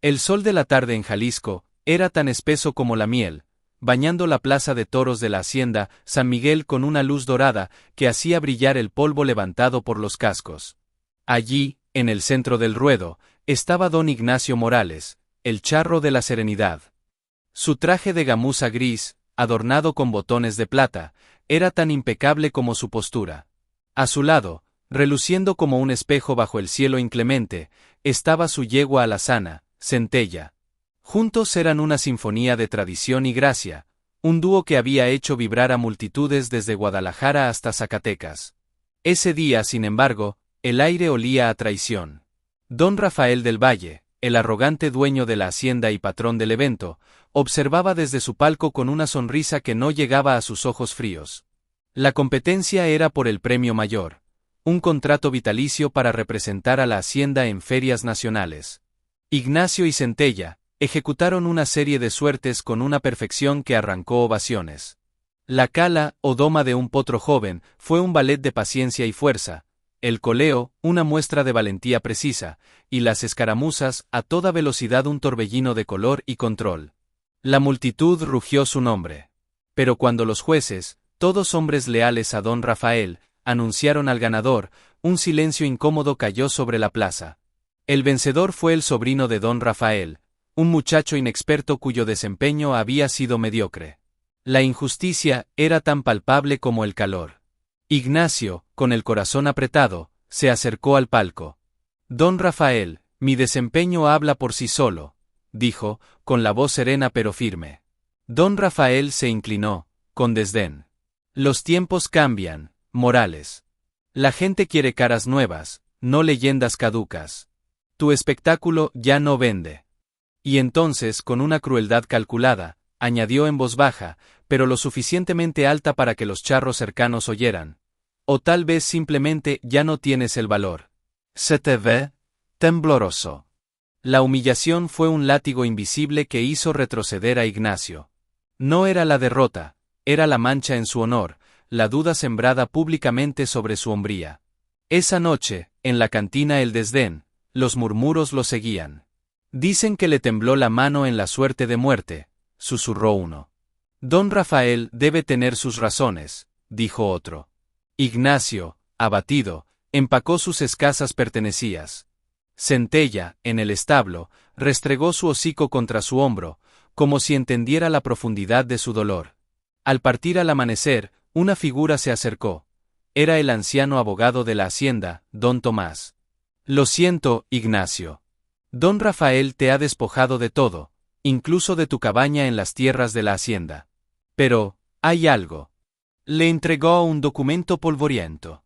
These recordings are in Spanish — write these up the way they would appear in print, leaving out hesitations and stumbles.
El sol de la tarde en Jalisco era tan espeso como la miel, bañando la plaza de toros de la hacienda San Miguel con una luz dorada que hacía brillar el polvo levantado por los cascos. Allí, en el centro del ruedo, estaba don Ignacio Morales, el charro de la serenidad. Su traje de gamuza gris, adornado con botones de plata, era tan impecable como su postura. A su lado, reluciendo como un espejo bajo el cielo inclemente, estaba su yegua alazana, Centella. Juntos eran una sinfonía de tradición y gracia, un dúo que había hecho vibrar a multitudes desde Guadalajara hasta Zacatecas. Ese día, sin embargo, el aire olía a traición. Don Rafael del Valle, el arrogante dueño de la hacienda y patrón del evento, observaba desde su palco con una sonrisa que no llegaba a sus ojos fríos. La competencia era por el premio mayor, un contrato vitalicio para representar a la hacienda en ferias nacionales. Ignacio y Centella ejecutaron una serie de suertes con una perfección que arrancó ovaciones. La cala, o doma de un potro joven, fue un ballet de paciencia y fuerza, el coleo, una muestra de valentía precisa, y las escaramuzas, a toda velocidad un torbellino de color y control. La multitud rugió su nombre. Pero cuando los jueces, todos hombres leales a don Rafael, anunciaron al ganador, un silencio incómodo cayó sobre la plaza. El vencedor fue el sobrino de don Rafael, un muchacho inexperto cuyo desempeño había sido mediocre. La injusticia era tan palpable como el calor. Ignacio, con el corazón apretado, se acercó al palco. Don Rafael, mi desempeño habla por sí solo, dijo, con la voz serena pero firme. Don Rafael se inclinó, con desdén. Los tiempos cambian, Morales. La gente quiere caras nuevas, no leyendas caducas. Tu espectáculo ya no vende. Y entonces, con una crueldad calculada, añadió en voz baja, pero lo suficientemente alta para que los charros cercanos oyeran. O tal vez simplemente ya no tienes el valor. Se te ve tembloroso. La humillación fue un látigo invisible que hizo retroceder a Ignacio. No era la derrota, era la mancha en su honor, la duda sembrada públicamente sobre su hombría. Esa noche, en la cantina El Desdén, los murmuros lo seguían. Dicen que le tembló la mano en la suerte de muerte, susurró uno. Don Rafael debe tener sus razones, dijo otro. Ignacio, abatido, empacó sus escasas pertenencias. Centella, en el establo, restregó su hocico contra su hombro, como si entendiera la profundidad de su dolor. Al partir al amanecer, una figura se acercó. Era el anciano abogado de la hacienda, don Tomás. Lo siento, Ignacio. Don Rafael te ha despojado de todo, incluso de tu cabaña en las tierras de la hacienda. Pero, hay algo. Le entregó un documento polvoriento.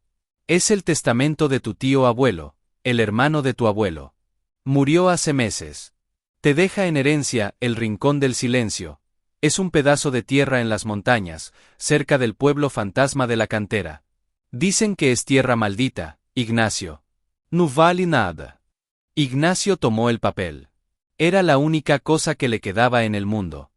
Es el testamento de tu tío abuelo, el hermano de tu abuelo. Murió hace meses. Te deja en herencia el Rincón del Silencio. Es un pedazo de tierra en las montañas, cerca del pueblo fantasma de la cantera. Dicen que es tierra maldita, Ignacio. No vale nada. Ignacio tomó el papel. Era la única cosa que le quedaba en el mundo.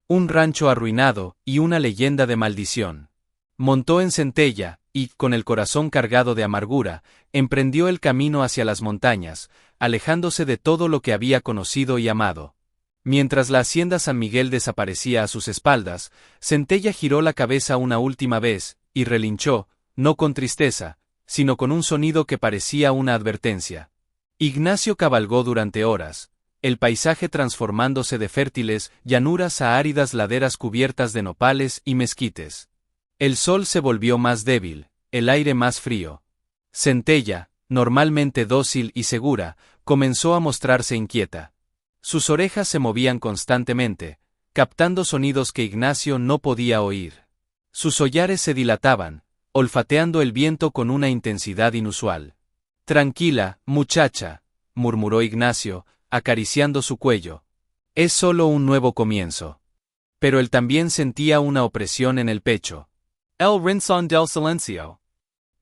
Un rancho arruinado y una leyenda de maldición. Montó en Centella y, con el corazón cargado de amargura, emprendió el camino hacia las montañas, alejándose de todo lo que había conocido y amado. Mientras la hacienda San Miguel desaparecía a sus espaldas, Centella giró la cabeza una última vez y relinchó, no con tristeza, sino con un sonido que parecía una advertencia. Ignacio cabalgó durante horas, el paisaje transformándose de fértiles llanuras a áridas laderas cubiertas de nopales y mezquites. El sol se volvió más débil, el aire más frío. Centella, normalmente dócil y segura, comenzó a mostrarse inquieta. Sus orejas se movían constantemente, captando sonidos que Ignacio no podía oír. Sus hollares se dilataban, olfateando el viento con una intensidad inusual. Tranquila, muchacha, murmuró Ignacio, acariciando su cuello. Es solo un nuevo comienzo. Pero él también sentía una opresión en el pecho. El Rincón del Silencio.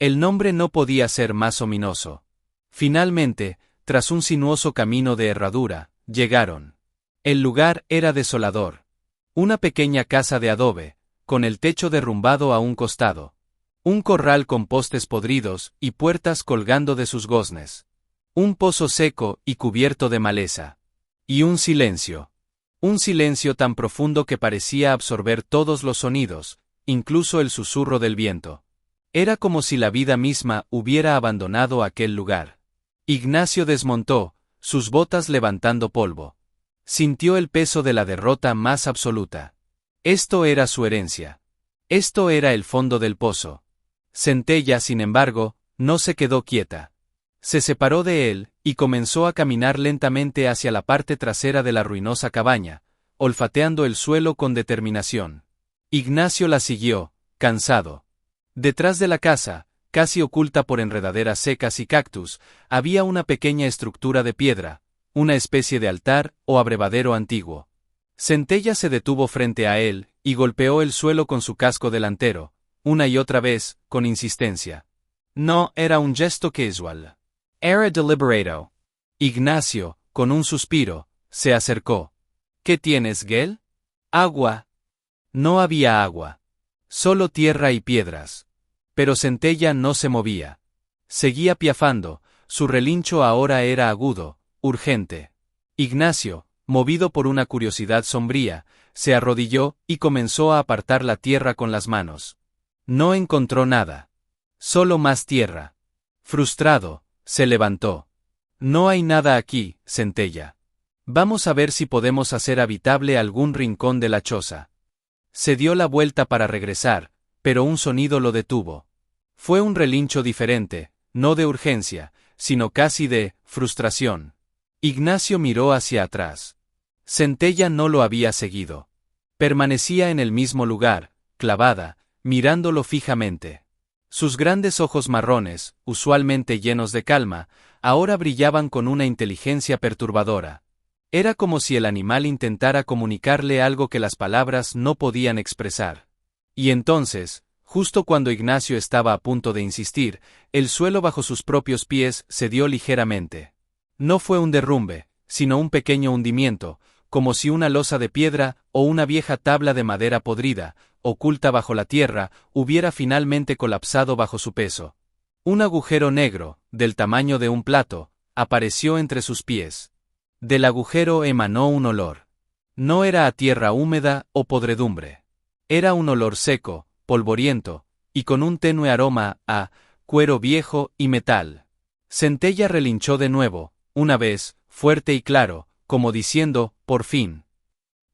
El nombre no podía ser más ominoso. Finalmente, tras un sinuoso camino de herradura, llegaron. El lugar era desolador. Una pequeña casa de adobe, con el techo derrumbado a un costado. Un corral con postes podridos y puertas colgando de sus goznes. Un pozo seco y cubierto de maleza. Y un silencio. Un silencio tan profundo que parecía absorber todos los sonidos, incluso el susurro del viento. Era como si la vida misma hubiera abandonado aquel lugar. Ignacio desmontó, sus botas levantando polvo. Sintió el peso de la derrota más absoluta. Esto era su herencia. Esto era el fondo del pozo. Centella, sin embargo, no se quedó quieta. Se separó de él, y comenzó a caminar lentamente hacia la parte trasera de la ruinosa cabaña, olfateando el suelo con determinación. Ignacio la siguió, cansado. Detrás de la casa, casi oculta por enredaderas secas y cactus, había una pequeña estructura de piedra, una especie de altar o abrevadero antiguo. Centella se detuvo frente a él, y golpeó el suelo con su casco delantero, una y otra vez, con insistencia. No era un gesto casual. Era deliberado. Ignacio, con un suspiro, se acercó. ¿Qué tienes, Gel? Agua. No había agua. Solo tierra y piedras. Pero Centella no se movía. Seguía piafando, su relincho ahora era agudo, urgente. Ignacio, movido por una curiosidad sombría, se arrodilló y comenzó a apartar la tierra con las manos. No encontró nada. Solo más tierra. Frustrado, se levantó. No hay nada aquí, Centella. Vamos a ver si podemos hacer habitable algún rincón de la choza. Se dio la vuelta para regresar, pero un sonido lo detuvo. Fue un relincho diferente, no de urgencia, sino casi de frustración. Ignacio miró hacia atrás. Centella no lo había seguido. Permanecía en el mismo lugar, clavada, mirándolo fijamente. Sus grandes ojos marrones, usualmente llenos de calma, ahora brillaban con una inteligencia perturbadora. Era como si el animal intentara comunicarle algo que las palabras no podían expresar. Y entonces, justo cuando Ignacio estaba a punto de insistir, el suelo bajo sus propios pies cedió ligeramente. No fue un derrumbe, sino un pequeño hundimiento, como si una losa de piedra o una vieja tabla de madera podrida, oculta bajo la tierra, hubiera finalmente colapsado bajo su peso. Un agujero negro, del tamaño de un plato, apareció entre sus pies. Del agujero emanó un olor. No era a tierra húmeda o podredumbre. Era un olor seco, polvoriento, y con un tenue aroma a cuero viejo y metal. Centella relinchó de nuevo, una vez, fuerte y claro, como diciendo, por fin.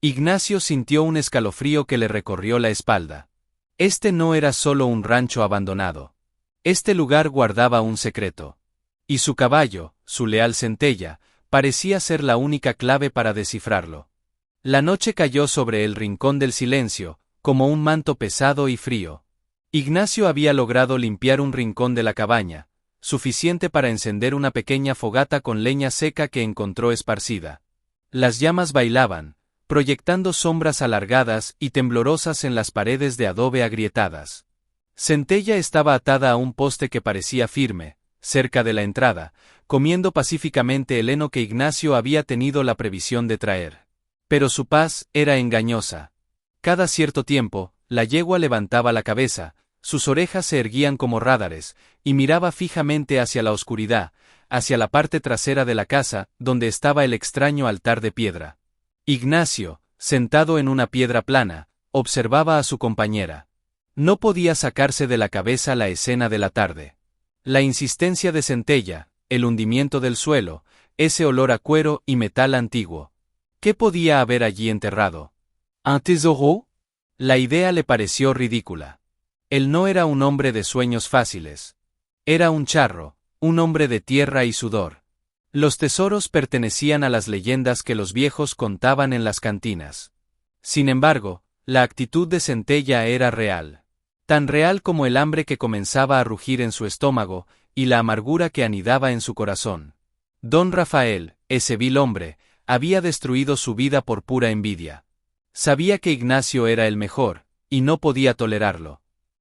Ignacio sintió un escalofrío que le recorrió la espalda. Este no era solo un rancho abandonado. Este lugar guardaba un secreto. Y su caballo, su leal Centella, parecía ser la única clave para descifrarlo. La noche cayó sobre el rincón del silencio, como un manto pesado y frío. Ignacio había logrado limpiar un rincón de la cabaña, suficiente para encender una pequeña fogata con leña seca que encontró esparcida. Las llamas bailaban, proyectando sombras alargadas y temblorosas en las paredes de adobe agrietadas. Centella estaba atada a un poste que parecía firme, cerca de la entrada, comiendo pacíficamente el heno que Ignacio había tenido la previsión de traer. Pero su paz era engañosa. Cada cierto tiempo, la yegua levantaba la cabeza, sus orejas se erguían como rádares, y miraba fijamente hacia la oscuridad, hacia la parte trasera de la casa, donde estaba el extraño altar de piedra. Ignacio, sentado en una piedra plana, observaba a su compañera. No podía sacarse de la cabeza la escena de la tarde. La insistencia de Centella, el hundimiento del suelo, ese olor a cuero y metal antiguo. ¿Qué podía haber allí enterrado? ¿Un tesoro? La idea le pareció ridícula. Él no era un hombre de sueños fáciles. Era un charro, un hombre de tierra y sudor. Los tesoros pertenecían a las leyendas que los viejos contaban en las cantinas. Sin embargo, la actitud de Centella era real. Tan real como el hambre que comenzaba a rugir en su estómago, y la amargura que anidaba en su corazón. Don Rafael, ese vil hombre, había destruido su vida por pura envidia. Sabía que Ignacio era el mejor, y no podía tolerarlo.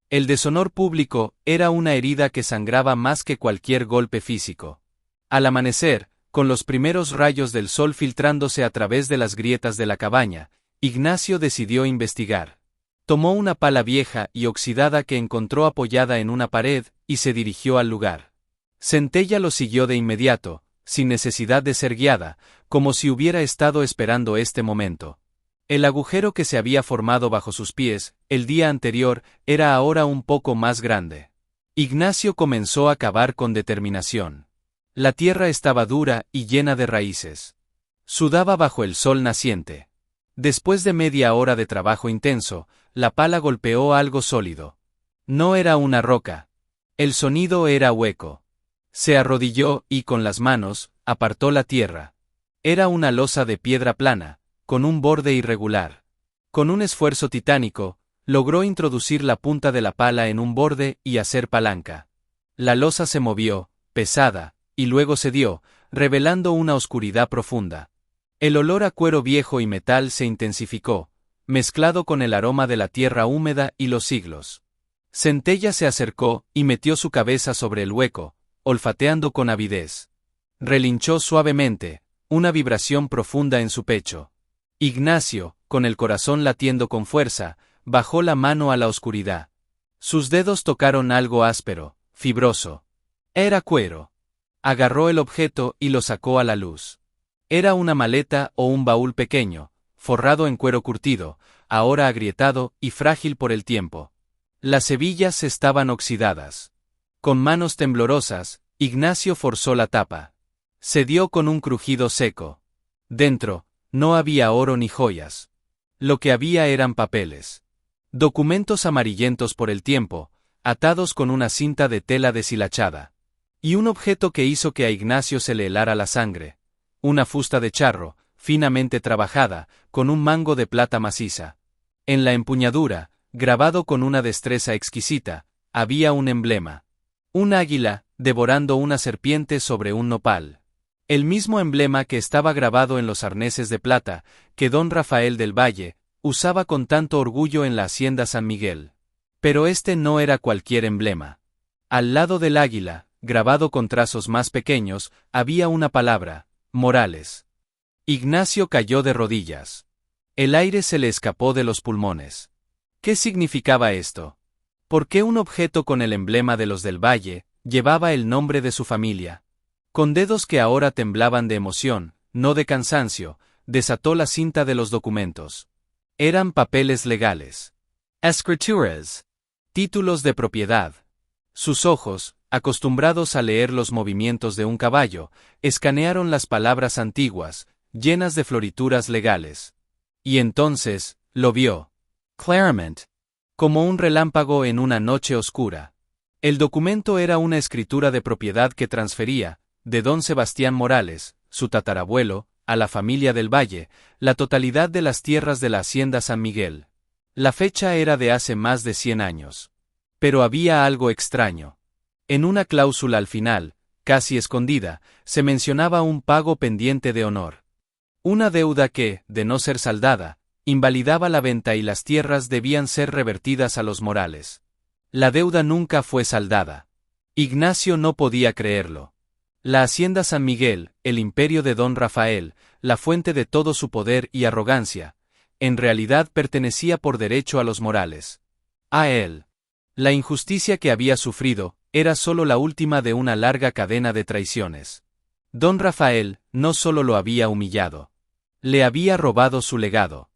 El deshonor público era una herida que sangraba más que cualquier golpe físico. Al amanecer, con los primeros rayos del sol filtrándose a través de las grietas de la cabaña, Ignacio decidió investigar. Tomó una pala vieja y oxidada que encontró apoyada en una pared, y se dirigió al lugar. Centella lo siguió de inmediato, sin necesidad de ser guiada, como si hubiera estado esperando este momento. El agujero que se había formado bajo sus pies, el día anterior, era ahora un poco más grande. Ignacio comenzó a cavar con determinación. La tierra estaba dura y llena de raíces. Sudaba bajo el sol naciente. Después de media hora de trabajo intenso, la pala golpeó algo sólido. No era una roca. El sonido era hueco. Se arrodilló y, con las manos, apartó la tierra. Era una losa de piedra plana, con un borde irregular. Con un esfuerzo titánico, logró introducir la punta de la pala en un borde y hacer palanca. La losa se movió, pesada, y luego cedió, revelando una oscuridad profunda. El olor a cuero viejo y metal se intensificó, mezclado con el aroma de la tierra húmeda y los siglos. Centella se acercó y metió su cabeza sobre el hueco, olfateando con avidez. Relinchó suavemente, una vibración profunda en su pecho. Ignacio, con el corazón latiendo con fuerza, bajó la mano a la oscuridad. Sus dedos tocaron algo áspero, fibroso. Era cuero. Agarró el objeto y lo sacó a la luz. Era una maleta o un baúl pequeño, forrado en cuero curtido, ahora agrietado y frágil por el tiempo. Las hebillas estaban oxidadas. Con manos temblorosas, Ignacio forzó la tapa. Se dio con un crujido seco. Dentro, no había oro ni joyas. Lo que había eran papeles. Documentos amarillentos por el tiempo, atados con una cinta de tela deshilachada. Y un objeto que hizo que a Ignacio se le helara la sangre. Una fusta de charro, finamente trabajada, con un mango de plata maciza. En la empuñadura, grabado con una destreza exquisita, había un emblema. Un águila, devorando una serpiente sobre un nopal. El mismo emblema que estaba grabado en los arneses de plata, que don Rafael del Valle usaba con tanto orgullo en la hacienda San Miguel. Pero este no era cualquier emblema. Al lado del águila, grabado con trazos más pequeños, había una palabra: Morales. Ignacio cayó de rodillas. El aire se le escapó de los pulmones. ¿Qué significaba esto? ¿Por qué un objeto con el emblema de los del Valle llevaba el nombre de su familia? Con dedos que ahora temblaban de emoción, no de cansancio, desató la cinta de los documentos. Eran papeles legales. Escrituras. Títulos de propiedad. Sus ojos, acostumbrados a leer los movimientos de un caballo, escanearon las palabras antiguas, llenas de florituras legales. Y entonces, lo vio. Claramente. Como un relámpago en una noche oscura. El documento era una escritura de propiedad que transfería, de don Sebastián Morales, su tatarabuelo, a la familia del Valle, la totalidad de las tierras de la hacienda San Miguel. La fecha era de hace más de 100 años. Pero había algo extraño. En una cláusula al final, casi escondida, se mencionaba un pago pendiente de honor. Una deuda que, de no ser saldada, invalidaba la venta y las tierras debían ser revertidas a los Morales. La deuda nunca fue saldada. Ignacio no podía creerlo. La hacienda San Miguel, el imperio de don Rafael, la fuente de todo su poder y arrogancia, en realidad pertenecía por derecho a los Morales. A él. La injusticia que había sufrido era solo la última de una larga cadena de traiciones. Don Rafael no solo lo había humillado. Le había robado su legado.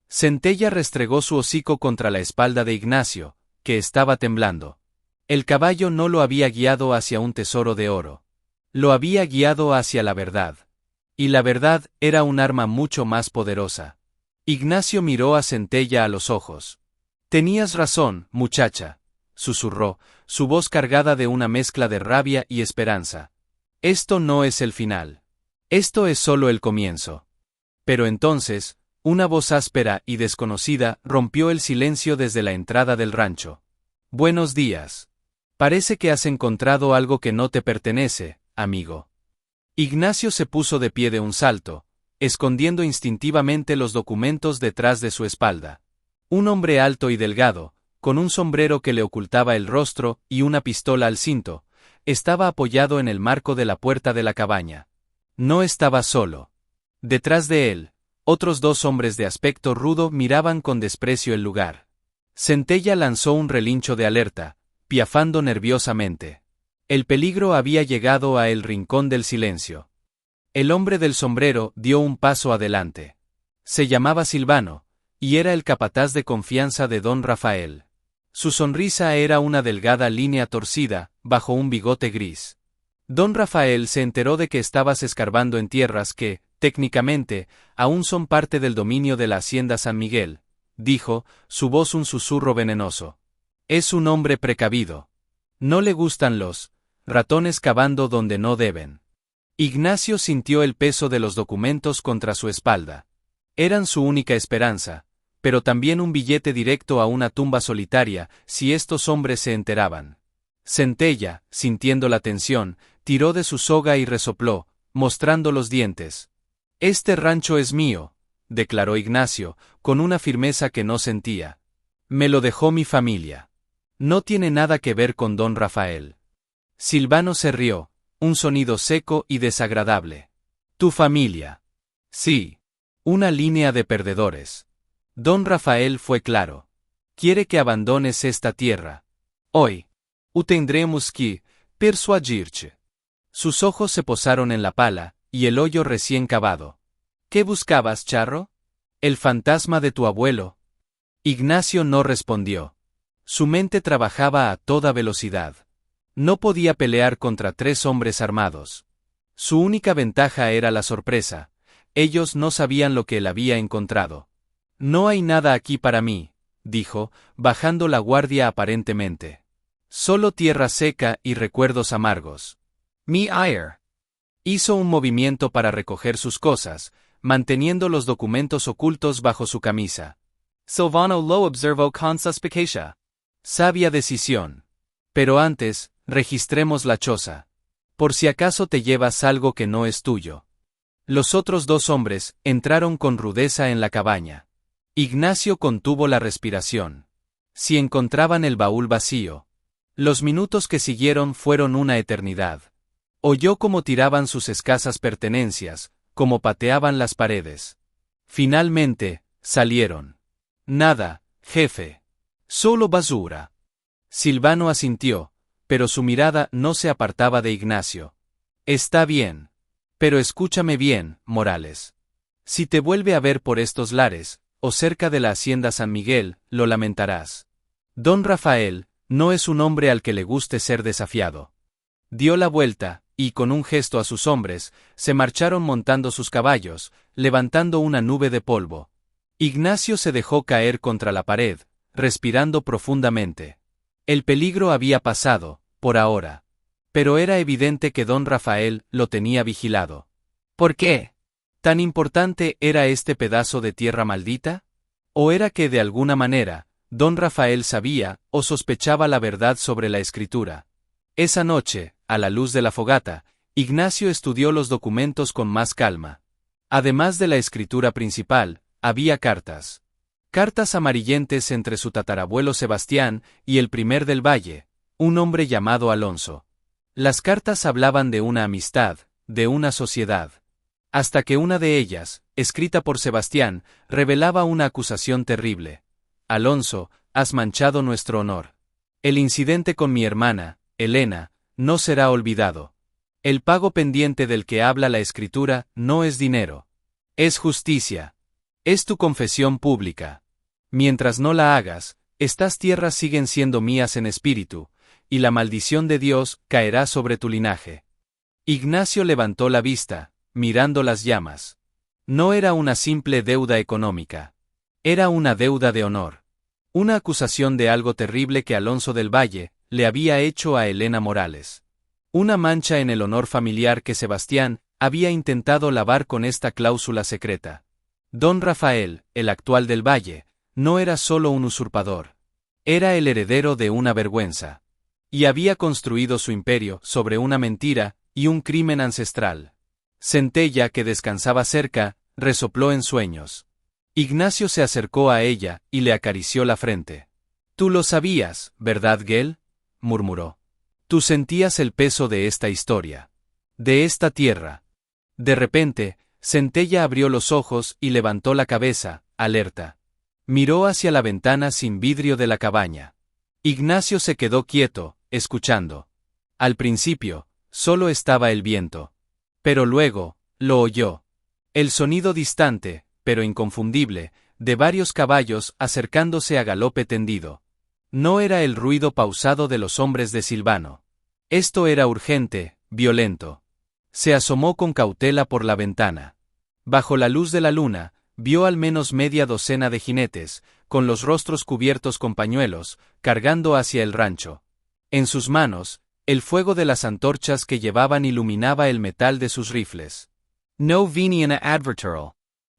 Centella restregó su hocico contra la espalda de Ignacio, que estaba temblando. El caballo no lo había guiado hacia un tesoro de oro. Lo había guiado hacia la verdad. Y la verdad era un arma mucho más poderosa. Ignacio miró a Centella a los ojos. «Tenías razón, muchacha», susurró, su voz cargada de una mezcla de rabia y esperanza. «Esto no es el final. Esto es solo el comienzo». Pero entonces, una voz áspera y desconocida rompió el silencio desde la entrada del rancho. «Buenos días. Parece que has encontrado algo que no te pertenece, amigo». Ignacio se puso de pie de un salto, escondiendo instintivamente los documentos detrás de su espalda. Un hombre alto y delgado, con un sombrero que le ocultaba el rostro y una pistola al cinto, estaba apoyado en el marco de la puerta de la cabaña. No estaba solo. Detrás de él, otros 2 hombres de aspecto rudo miraban con desprecio el lugar. Centella lanzó un relincho de alerta, piafando nerviosamente. El peligro había llegado a el rincón del silencio. El hombre del sombrero dio un paso adelante. Se llamaba Silvano, y era el capataz de confianza de don Rafael. Su sonrisa era una delgada línea torcida, bajo un bigote gris. Don Rafael se enteró de que estabas escarbando en tierras que, técnicamente, aún son parte del dominio de la hacienda San Miguel, dijo, su voz un susurro venenoso. Es un hombre precavido. No le gustan los ratones cavando donde no deben. Ignacio sintió el peso de los documentos contra su espalda. Eran su única esperanza, pero también un billete directo a una tumba solitaria, si estos hombres se enteraban. Centella, sintiendo la tensión, tiró de su soga y resopló, mostrando los dientes. Este rancho es mío, declaró Ignacio, con una firmeza que no sentía. Me lo dejó mi familia. No tiene nada que ver con don Rafael. Silvano se rió, un sonido seco y desagradable. Tu familia. Sí. Una línea de perdedores. Don Rafael fue claro. Quiere que abandones esta tierra. Hoy. Tendremos que persuadirte. Sus ojos se posaron en la pala, y el hoyo recién cavado. ¿Qué buscabas, charro? El fantasma de tu abuelo. Ignacio no respondió. Su mente trabajaba a toda velocidad. No podía pelear contra 3 hombres armados. Su única ventaja era la sorpresa. Ellos no sabían lo que él había encontrado. No hay nada aquí para mí, dijo, bajando la guardia aparentemente. Solo tierra seca y recuerdos amargos. Mi air. Hizo un movimiento para recoger sus cosas, manteniendo los documentos ocultos bajo su camisa. Silvano lo observó con suspicacia. Sabia decisión. Pero antes, registremos la choza. Por si acaso te llevas algo que no es tuyo. Los otros 2 hombres entraron con rudeza en la cabaña. Ignacio contuvo la respiración. Si encontraban el baúl vacío. Los minutos que siguieron fueron una eternidad. Oyó cómo tiraban sus escasas pertenencias, cómo pateaban las paredes. Finalmente, salieron. Nada, jefe. Solo basura. Silvano asintió, pero su mirada no se apartaba de Ignacio. Está bien. Pero escúchame bien, Morales. Si te vuelve a ver por estos lares, o cerca de la hacienda San Miguel, lo lamentarás. Don Rafael no es un hombre al que le guste ser desafiado. Dio la vuelta, y con un gesto a sus hombres, se marcharon montando sus caballos, levantando una nube de polvo. Ignacio se dejó caer contra la pared, respirando profundamente. El peligro había pasado, por ahora. Pero era evidente que don Rafael lo tenía vigilado. ¿Por qué? ¿Tan importante era este pedazo de tierra maldita? ¿O era que de alguna manera, don Rafael sabía o sospechaba la verdad sobre la escritura? Esa noche, a la luz de la fogata, Ignacio estudió los documentos con más calma. Además de la escritura principal, había cartas. Cartas amarillentes entre su tatarabuelo Sebastián y el primer del Valle, un hombre llamado Alonso. Las cartas hablaban de una amistad, de una sociedad. Hasta que una de ellas, escrita por Sebastián, revelaba una acusación terrible. Alonso, has manchado nuestro honor. El incidente con mi hermana, Elena, no será olvidado. El pago pendiente del que habla la escritura no es dinero. Es justicia. Es tu confesión pública. Mientras no la hagas, estas tierras siguen siendo mías en espíritu, y la maldición de Dios caerá sobre tu linaje. Ignacio levantó la vista, mirando las llamas. No era una simple deuda económica. Era una deuda de honor. Una acusación de algo terrible que Alonso del Valle le había hecho a Elena Morales. Una mancha en el honor familiar que Sebastián había intentado lavar con esta cláusula secreta. Don Rafael, el actual del Valle, no era solo un usurpador. Era el heredero de una vergüenza. Y había construido su imperio sobre una mentira y un crimen ancestral. Centella, que descansaba cerca, resopló en sueños. Ignacio se acercó a ella y le acarició la frente. Tú lo sabías, ¿verdad, Gel? Murmuró. Tú sentías el peso de esta historia. De esta tierra. De repente, Centella abrió los ojos y levantó la cabeza, alerta. Miró hacia la ventana sin vidrio de la cabaña. Ignacio se quedó quieto, escuchando. Al principio, solo estaba el viento. Pero luego, Lo oyó. El sonido distante, pero inconfundible, de varios caballos acercándose a galope tendido. No era el ruido pausado de los hombres de Silvano. Esto era urgente, violento. Se asomó con cautela por la ventana. Bajo la luz de la luna, vio al menos media docena de jinetes, con los rostros cubiertos con pañuelos, cargando hacia el rancho. En sus manos, el fuego de las antorchas que llevaban iluminaba el metal de sus rifles. No venían a advertirlo.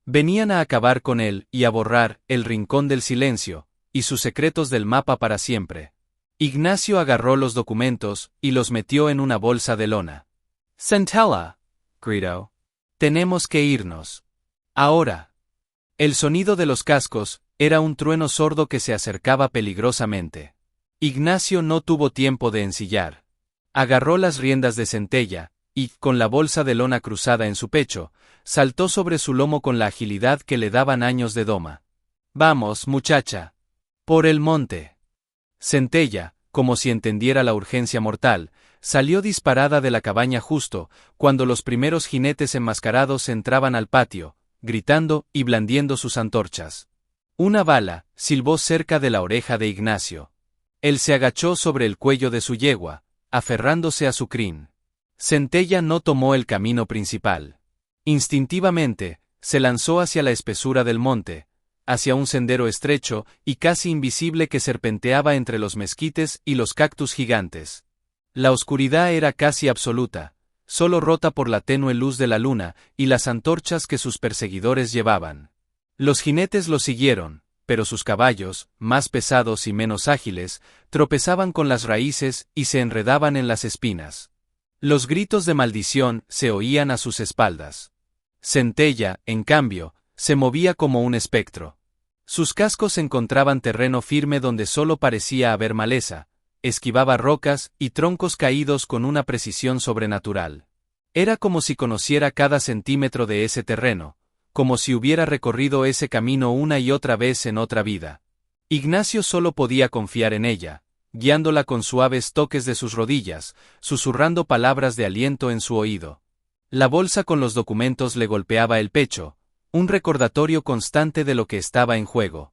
Venían a acabar con él y a borrar el rincón del silencio, y sus secretos del mapa para siempre. Ignacio agarró los documentos y los metió en una bolsa de lona. «Centella», gritó. «Tenemos que irnos. Ahora». El sonido de los cascos era un trueno sordo que se acercaba peligrosamente. Ignacio no tuvo tiempo de ensillar. Agarró las riendas de Centella, y, con la bolsa de lona cruzada en su pecho, saltó sobre su lomo con la agilidad que le daban años de doma. «Vamos, muchacha. Por el monte». Centella, como si entendiera la urgencia mortal, salió disparada de la cabaña justo cuando los primeros jinetes enmascarados entraban al patio, gritando y blandiendo sus antorchas. Una bala silbó cerca de la oreja de Ignacio. Él se agachó sobre el cuello de su yegua, aferrándose a su crin. Centella no tomó el camino principal. Instintivamente, se lanzó hacia la espesura del monte, hacia un sendero estrecho y casi invisible que serpenteaba entre los mezquites y los cactus gigantes. La oscuridad era casi absoluta, solo rota por la tenue luz de la luna y las antorchas que sus perseguidores llevaban. Los jinetes lo siguieron, pero sus caballos, más pesados y menos ágiles, tropezaban con las raíces y se enredaban en las espinas. Los gritos de maldición se oían a sus espaldas. Centella, en cambio, se movía como un espectro. Sus cascos encontraban terreno firme donde solo parecía haber maleza, esquivaba rocas y troncos caídos con una precisión sobrenatural. Era como si conociera cada centímetro de ese terreno, como si hubiera recorrido ese camino una y otra vez en otra vida. Ignacio solo podía confiar en ella, guiándola con suaves toques de sus rodillas, susurrando palabras de aliento en su oído. La bolsa con los documentos le golpeaba el pecho, un recordatorio constante de lo que estaba en juego.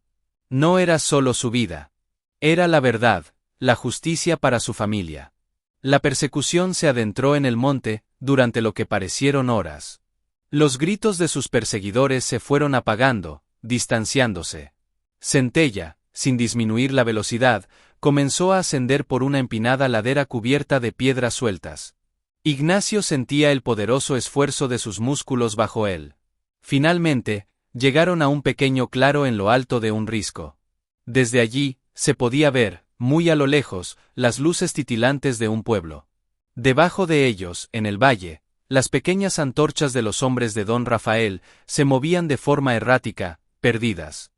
No era solo su vida. Era la verdad, la justicia para su familia. La persecución se adentró en el monte, durante lo que parecieron horas. Los gritos de sus perseguidores se fueron apagando, distanciándose. Centella, sin disminuir la velocidad, comenzó a ascender por una empinada ladera cubierta de piedras sueltas. Ignacio sentía el poderoso esfuerzo de sus músculos bajo él. Finalmente, llegaron a un pequeño claro en lo alto de un risco. Desde allí, se podía ver, muy a lo lejos, las luces titilantes de un pueblo. Debajo de ellos, en el valle, las pequeñas antorchas de los hombres de don Rafael se movían de forma errática, perdidas.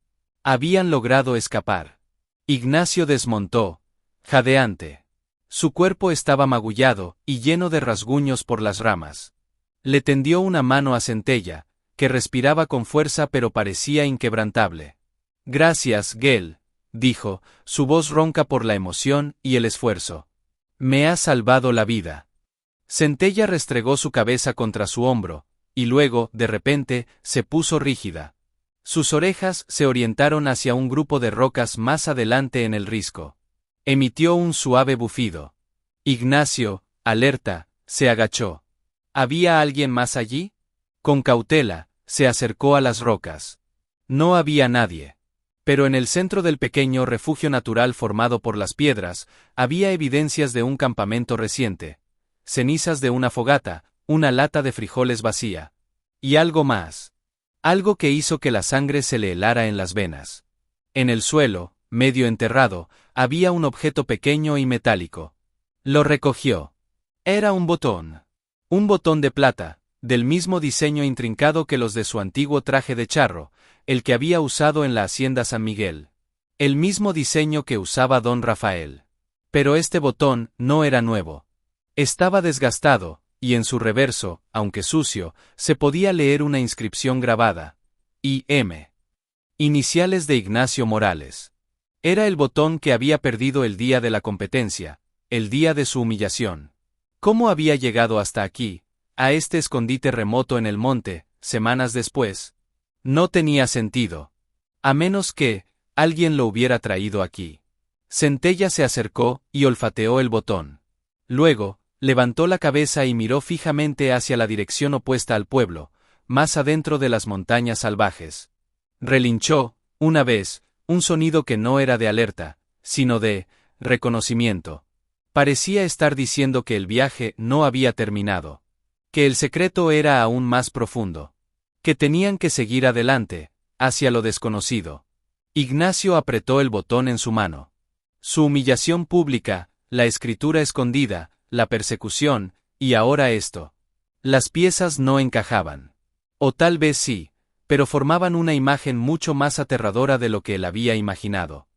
Habían logrado escapar. Ignacio desmontó, jadeante. Su cuerpo estaba magullado y lleno de rasguños por las ramas. Le tendió una mano a Centella, que respiraba con fuerza pero parecía inquebrantable. «Gracias, Gel», dijo, su voz ronca por la emoción y el esfuerzo. «Me has salvado la vida». Centella restregó su cabeza contra su hombro, y luego, de repente, se puso rígida. Sus orejas se orientaron hacia un grupo de rocas más adelante en el risco. Emitió un suave bufido. Ignacio, alerta, se agachó. ¿Había alguien más allí? Con cautela, se acercó a las rocas. No había nadie. Pero en el centro del pequeño refugio natural formado por las piedras, había evidencias de un campamento reciente. Cenizas de una fogata, una lata de frijoles vacía. Y algo más. Algo que hizo que la sangre se le helara en las venas. En el suelo, medio enterrado, había un objeto pequeño y metálico. Lo recogió. Era un botón. Un botón de plata, del mismo diseño intrincado que los de su antiguo traje de charro, el que había usado en la hacienda San Miguel. El mismo diseño que usaba don Rafael. Pero este botón no era nuevo. Estaba desgastado, y en su reverso, aunque sucio, se podía leer una inscripción grabada. I.M. Iniciales de Ignacio Morales. Era el botón que había perdido el día de la competencia, el día de su humillación. ¿Cómo había llegado hasta aquí? a este escondite remoto en el monte, semanas después. No tenía sentido. A menos que alguien lo hubiera traído aquí. Centella se acercó y olfateó el botón. Luego, levantó la cabeza y miró fijamente hacia la dirección opuesta al pueblo, más adentro de las montañas salvajes. Relinchó, una vez, un sonido que no era de alerta, sino de reconocimiento. Parecía estar diciendo que el viaje no había terminado. Que el secreto era aún más profundo. Que tenían que seguir adelante, hacia lo desconocido. Ignacio apretó el botón en su mano. Su humillación pública, la escritura escondida, la persecución, y ahora esto. Las piezas no encajaban. O tal vez sí, pero formaban una imagen mucho más aterradora de lo que él había imaginado.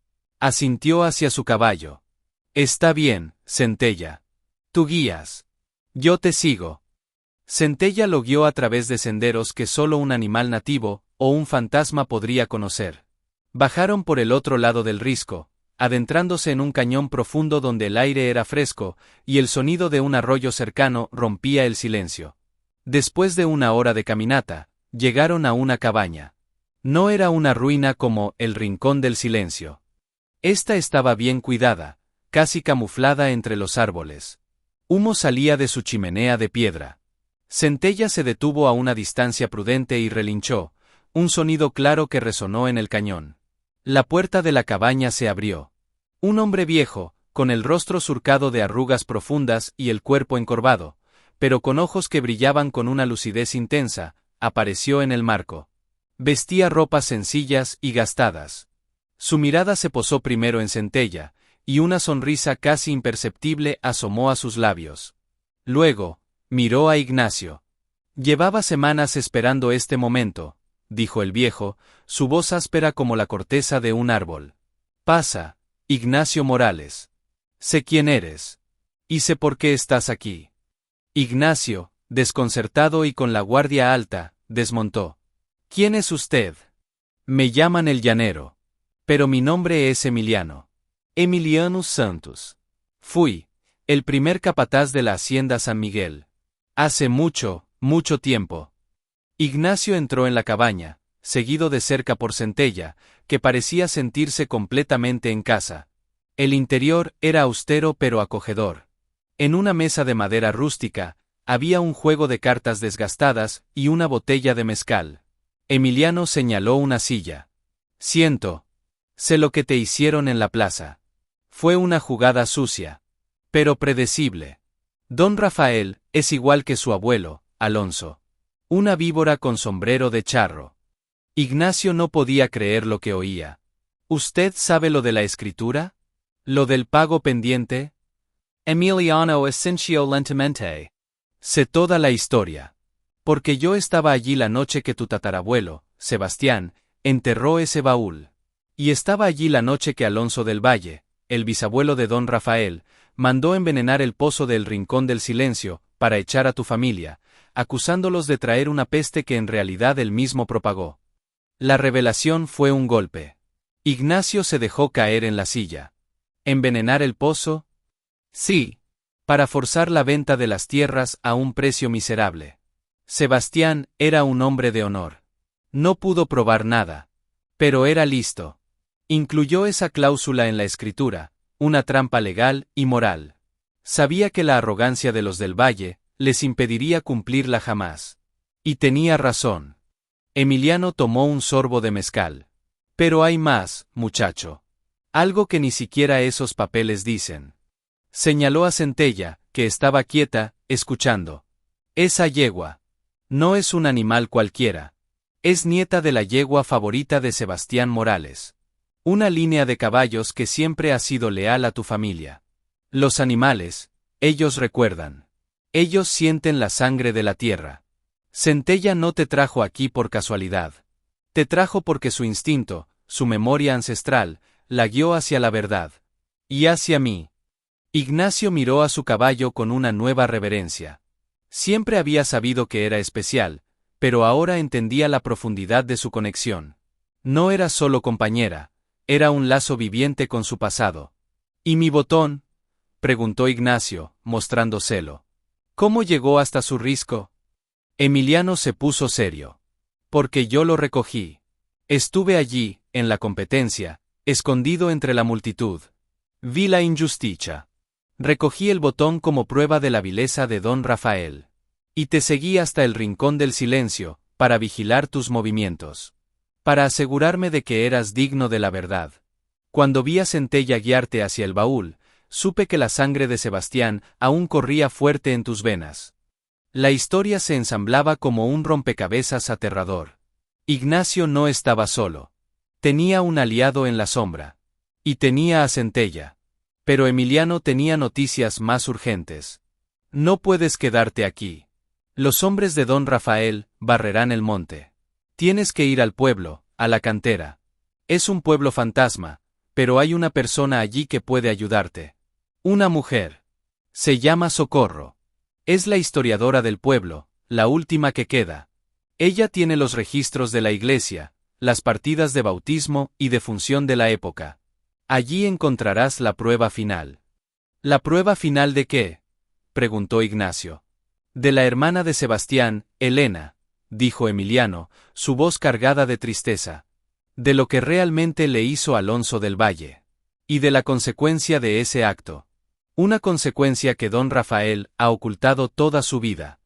Asintió hacia su caballo. Está bien, Centella. Tú guías. Yo te sigo. Centella lo guió a través de senderos que solo un animal nativo, o un fantasma podría conocer. Bajaron por el otro lado del risco, adentrándose en un cañón profundo donde el aire era fresco, y el sonido de un arroyo cercano rompía el silencio. Después de una hora de caminata, llegaron a una cabaña. No era una ruina como el Rincón del Silencio. Esta estaba bien cuidada, casi camuflada entre los árboles. Humo salía de su chimenea de piedra. Centella se detuvo a una distancia prudente y relinchó, un sonido claro que resonó en el cañón. La puerta de la cabaña se abrió. Un hombre viejo, con el rostro surcado de arrugas profundas y el cuerpo encorvado, pero con ojos que brillaban con una lucidez intensa, apareció en el marco. Vestía ropas sencillas y gastadas. Su mirada se posó primero en Centella, y una sonrisa casi imperceptible asomó a sus labios. Luego, miró a Ignacio. Llevaba semanas esperando este momento, dijo el viejo, su voz áspera como la corteza de un árbol. Pasa, Ignacio Morales. Sé quién eres. Y sé por qué estás aquí. Ignacio, desconcertado y con la guardia alta, desmontó. ¿Quién es usted? Me llaman el llanero. Pero mi nombre es Emiliano. Emiliano Santos. Fui el primer capataz de la hacienda San Miguel. Hace mucho, mucho tiempo. Ignacio entró en la cabaña, seguido de cerca por Centella, que parecía sentirse completamente en casa. El interior era austero pero acogedor. En una mesa de madera rústica, había un juego de cartas desgastadas y una botella de mezcal. Emiliano señaló una silla. Siento. Sé lo que te hicieron en la plaza. Fue una jugada sucia. Pero predecible. Don Rafael es igual que su abuelo, Alonso. Una víbora con sombrero de charro. Ignacio no podía creer lo que oía. ¿Usted sabe lo de la escritura? ¿Lo del pago pendiente? Emiliano asintió lentamente. Sé toda la historia. Porque yo estaba allí la noche que tu tatarabuelo, Sebastián, enterró ese baúl. Y estaba allí la noche que Alonso del Valle, el bisabuelo de don Rafael, mandó envenenar el pozo del Rincón del Silencio, para echar a tu familia, acusándolos de traer una peste que en realidad él mismo propagó. La revelación fue un golpe. Ignacio se dejó caer en la silla. ¿Envenenar el pozo? Sí. Para forzar la venta de las tierras a un precio miserable. Sebastián era un hombre de honor. No pudo probar nada. Pero era listo. Incluyó esa cláusula en la escritura, una trampa legal y moral. Sabía que la arrogancia de los del Valle les impediría cumplirla jamás. Y tenía razón. Emiliano tomó un sorbo de mezcal. Pero hay más, muchacho. Algo que ni siquiera esos papeles dicen. Señaló a Centella, que estaba quieta, escuchando. Esa yegua. No es un animal cualquiera. Es nieta de la yegua favorita de Sebastián Morales. Una línea de caballos que siempre ha sido leal a tu familia. Los animales, ellos recuerdan. Ellos sienten la sangre de la tierra. Centella no te trajo aquí por casualidad. Te trajo porque su instinto, su memoria ancestral, la guió hacia la verdad. Y hacia mí. Ignacio miró a su caballo con una nueva reverencia. Siempre había sabido que era especial, pero ahora entendía la profundidad de su conexión. No era solo compañera, era un lazo viviente con su pasado. ¿Y mi botón? Preguntó Ignacio, mostrando celo. ¿Cómo llegó hasta su risco? Emiliano se puso serio. Porque yo lo recogí. Estuve allí, en la competencia, escondido entre la multitud. Vi la injusticia. Recogí el botón como prueba de la vileza de don Rafael. Y te seguí hasta el rincón del silencio, para vigilar tus movimientos. Para asegurarme de que eras digno de la verdad. Cuando vi a Centella guiarte hacia el baúl, supe que la sangre de Sebastián aún corría fuerte en tus venas. La historia se ensamblaba como un rompecabezas aterrador. Ignacio no estaba solo. Tenía un aliado en la sombra. Y tenía a Centella. Pero Emiliano tenía noticias más urgentes. No puedes quedarte aquí. Los hombres de don Rafael barrerán el monte. Tienes que ir al pueblo, a la cantera. Es un pueblo fantasma, pero hay una persona allí que puede ayudarte. Una mujer. Se llama Socorro. Es la historiadora del pueblo, la última que queda. Ella tiene los registros de la iglesia, las partidas de bautismo y de función de la época. Allí encontrarás la prueba final. ¿La prueba final de qué?, preguntó Ignacio. De la hermana de Sebastián, Elena, dijo Emiliano, su voz cargada de tristeza. De lo que realmente le hizo Alonso del Valle. Y de la consecuencia de ese acto. Una consecuencia que don Rafael ha ocultado toda su vida.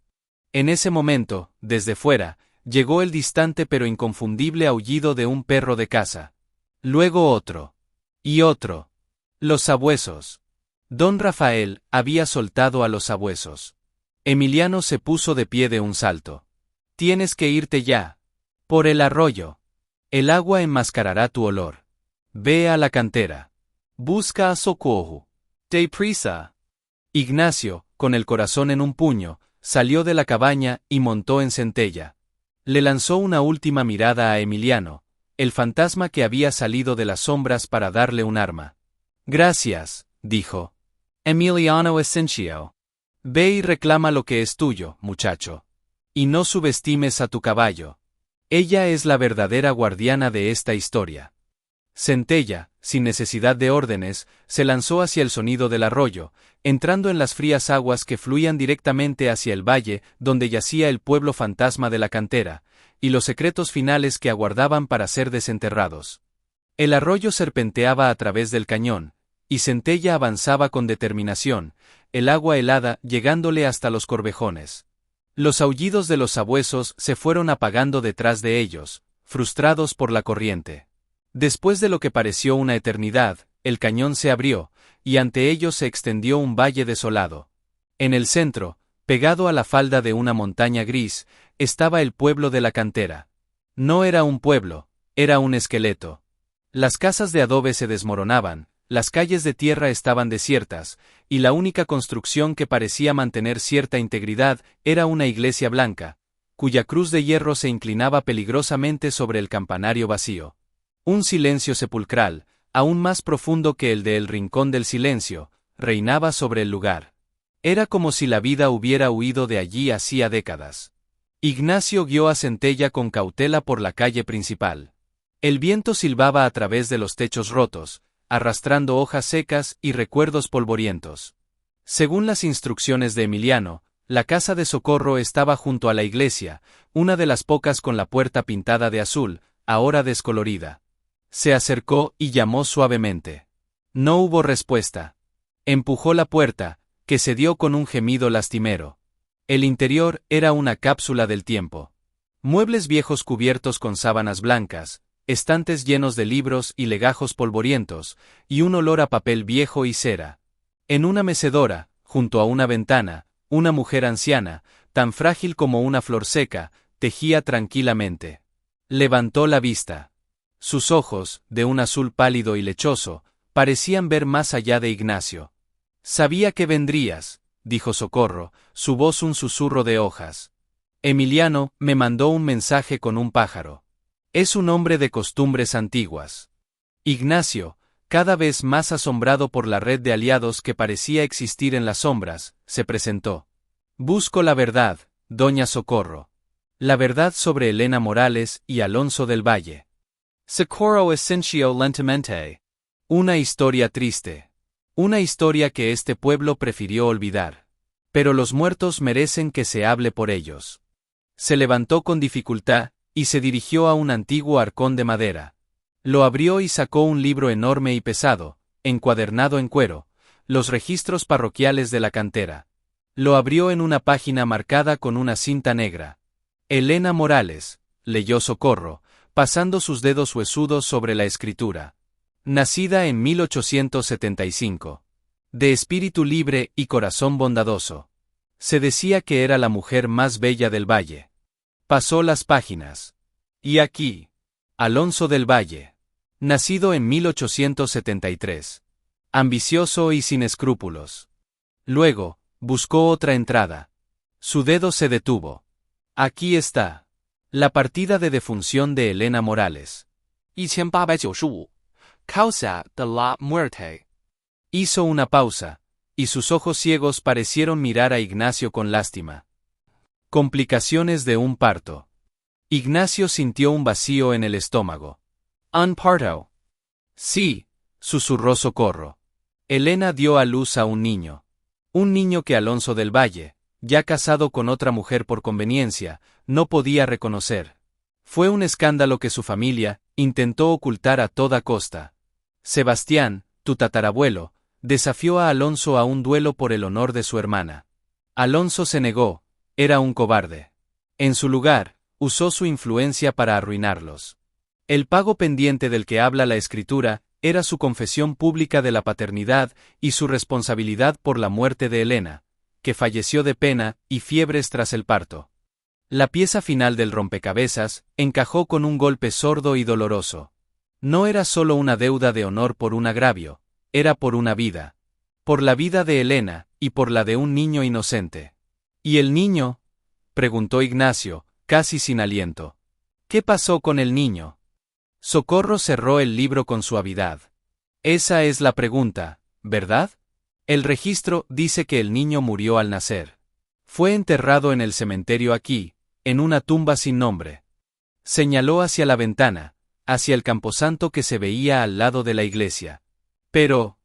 En ese momento, desde fuera, llegó el distante pero inconfundible aullido de un perro de caza. Luego otro. Y otro. Los sabuesos. Don Rafael había soltado a los sabuesos. Emiliano se puso de pie de un salto. Tienes que irte ya. Por el arroyo. El agua enmascarará tu olor. Ve a la cantera. Busca a Socorro. Deprisa. Ignacio, con el corazón en un puño, salió de la cabaña y montó en Centella. Le lanzó una última mirada a Emiliano, el fantasma que había salido de las sombras para darle un arma. Gracias, dijo. Emiliano Essencio. Ve y reclama lo que es tuyo, muchacho. Y no subestimes a tu caballo. Ella es la verdadera guardiana de esta historia. Centella, sin necesidad de órdenes, se lanzó hacia el sonido del arroyo, entrando en las frías aguas que fluían directamente hacia el valle donde yacía el pueblo fantasma de la cantera, y los secretos finales que aguardaban para ser desenterrados. El arroyo serpenteaba a través del cañón, y Centella avanzaba con determinación, el agua helada llegándole hasta los corvejones. Los aullidos de los sabuesos se fueron apagando detrás de ellos, frustrados por la corriente. Después de lo que pareció una eternidad, el cañón se abrió, y ante ellos se extendió un valle desolado. En el centro, pegado a la falda de una montaña gris, estaba el pueblo de la cantera. No era un pueblo, era un esqueleto. Las casas de adobe se desmoronaban, las calles de tierra estaban desiertas, y la única construcción que parecía mantener cierta integridad era una iglesia blanca, cuya cruz de hierro se inclinaba peligrosamente sobre el campanario vacío. Un silencio sepulcral, aún más profundo que el de El Rincón del Silencio, reinaba sobre el lugar. Era como si la vida hubiera huido de allí hacía décadas. Ignacio guió a Centella con cautela por la calle principal. El viento silbaba a través de los techos rotos, arrastrando hojas secas y recuerdos polvorientos. Según las instrucciones de Emiliano, la casa de Socorro estaba junto a la iglesia, una de las pocas con la puerta pintada de azul, ahora descolorida. Se acercó y llamó suavemente. No hubo respuesta. Empujó la puerta, que cedió con un gemido lastimero. El interior era una cápsula del tiempo. Muebles viejos cubiertos con sábanas blancas, estantes llenos de libros y legajos polvorientos, y un olor a papel viejo y cera. En una mecedora, junto a una ventana, una mujer anciana, tan frágil como una flor seca, tejía tranquilamente. Levantó la vista. Sus ojos, de un azul pálido y lechoso, parecían ver más allá de Ignacio. Sabía que vendrías, dijo Socorro, su voz un susurro de hojas. Emiliano me mandó un mensaje con un pájaro. Es un hombre de costumbres antiguas. Ignacio, cada vez más asombrado por la red de aliados que parecía existir en las sombras, se presentó. Busco la verdad, doña Socorro. La verdad sobre Elena Morales y Alonso del Valle. Socorro Essencio lentamente. Una historia triste. Una historia que este pueblo prefirió olvidar. Pero los muertos merecen que se hable por ellos. Se levantó con dificultad, y se dirigió a un antiguo arcón de madera. Lo abrió y sacó un libro enorme y pesado, encuadernado en cuero, los registros parroquiales de la cantera. Lo abrió en una página marcada con una cinta negra. Elena Morales, leyó Socorro, pasando sus dedos huesudos sobre la escritura. Nacida en 1875. De espíritu libre y corazón bondadoso. Se decía que era la mujer más bella del valle. Pasó las páginas. Y aquí. Alonso del Valle. Nacido en 1873. Ambicioso y sin escrúpulos. Luego, buscó otra entrada. Su dedo se detuvo. Aquí está. La partida de defunción de Elena Morales. 1895. Causa de la muerte. Hizo una pausa, y sus ojos ciegos parecieron mirar a Ignacio con lástima. Complicaciones de un parto. Ignacio sintió un vacío en el estómago. ¿Un parto? Sí, susurró Socorro. Elena dio a luz a un niño. Un niño que Alonso del Valle, ya casado con otra mujer por conveniencia, no podía reconocer. Fue un escándalo que su familia intentó ocultar a toda costa. Sebastián, tu tatarabuelo, desafió a Alonso a un duelo por el honor de su hermana. Alonso se negó, era un cobarde. En su lugar, usó su influencia para arruinarlos. El pago pendiente del que habla la Escritura era su confesión pública de la paternidad y su responsabilidad por la muerte de Elena, que falleció de pena y fiebres tras el parto. La pieza final del rompecabezas encajó con un golpe sordo y doloroso. No era solo una deuda de honor por un agravio, era por una vida. Por la vida de Elena, y por la de un niño inocente. ¿Y el niño? Preguntó Ignacio, casi sin aliento. ¿Qué pasó con el niño? Socorro cerró el libro con suavidad. Esa es la pregunta, ¿verdad? El registro dice que el niño murió al nacer. Fue enterrado en el cementerio aquí, en una tumba sin nombre. Señaló hacia la ventana, hacia el camposanto que se veía al lado de la iglesia. Pero,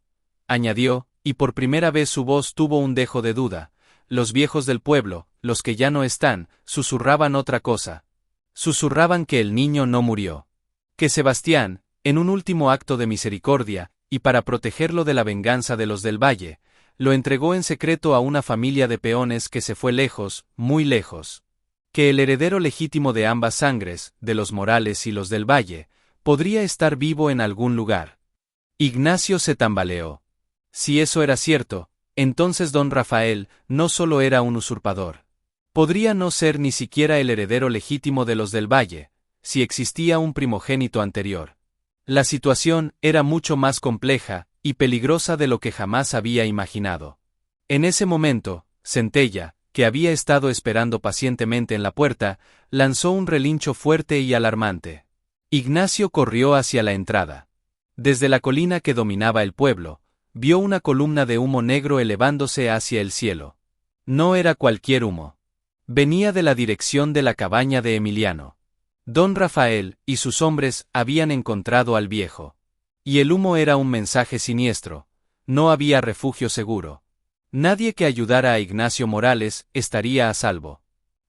añadió, y por primera vez su voz tuvo un dejo de duda, los viejos del pueblo, los que ya no están, susurraban otra cosa. Susurraban que el niño no murió. Que Sebastián, en un último acto de misericordia, y para protegerlo de la venganza de los del valle, lo entregó en secreto a una familia de peones que se fue lejos, muy lejos. Que el heredero legítimo de ambas sangres, de los Morales y los del valle, podría estar vivo en algún lugar. Ignacio se tambaleó. Si eso era cierto, entonces don Rafael no solo era un usurpador. Podría no ser ni siquiera el heredero legítimo de los del valle, si existía un primogénito anterior. La situación era mucho más compleja y peligrosa de lo que jamás había imaginado. En ese momento, Centella, que había estado esperando pacientemente en la puerta, lanzó un relincho fuerte y alarmante. Ignacio corrió hacia la entrada. Desde la colina que dominaba el pueblo, vio una columna de humo negro elevándose hacia el cielo. No era cualquier humo. Venía de la dirección de la cabaña de Emiliano. Don Rafael y sus hombres habían encontrado al viejo. Y el humo era un mensaje siniestro. No había refugio seguro. Nadie que ayudara a Ignacio Morales estaría a salvo.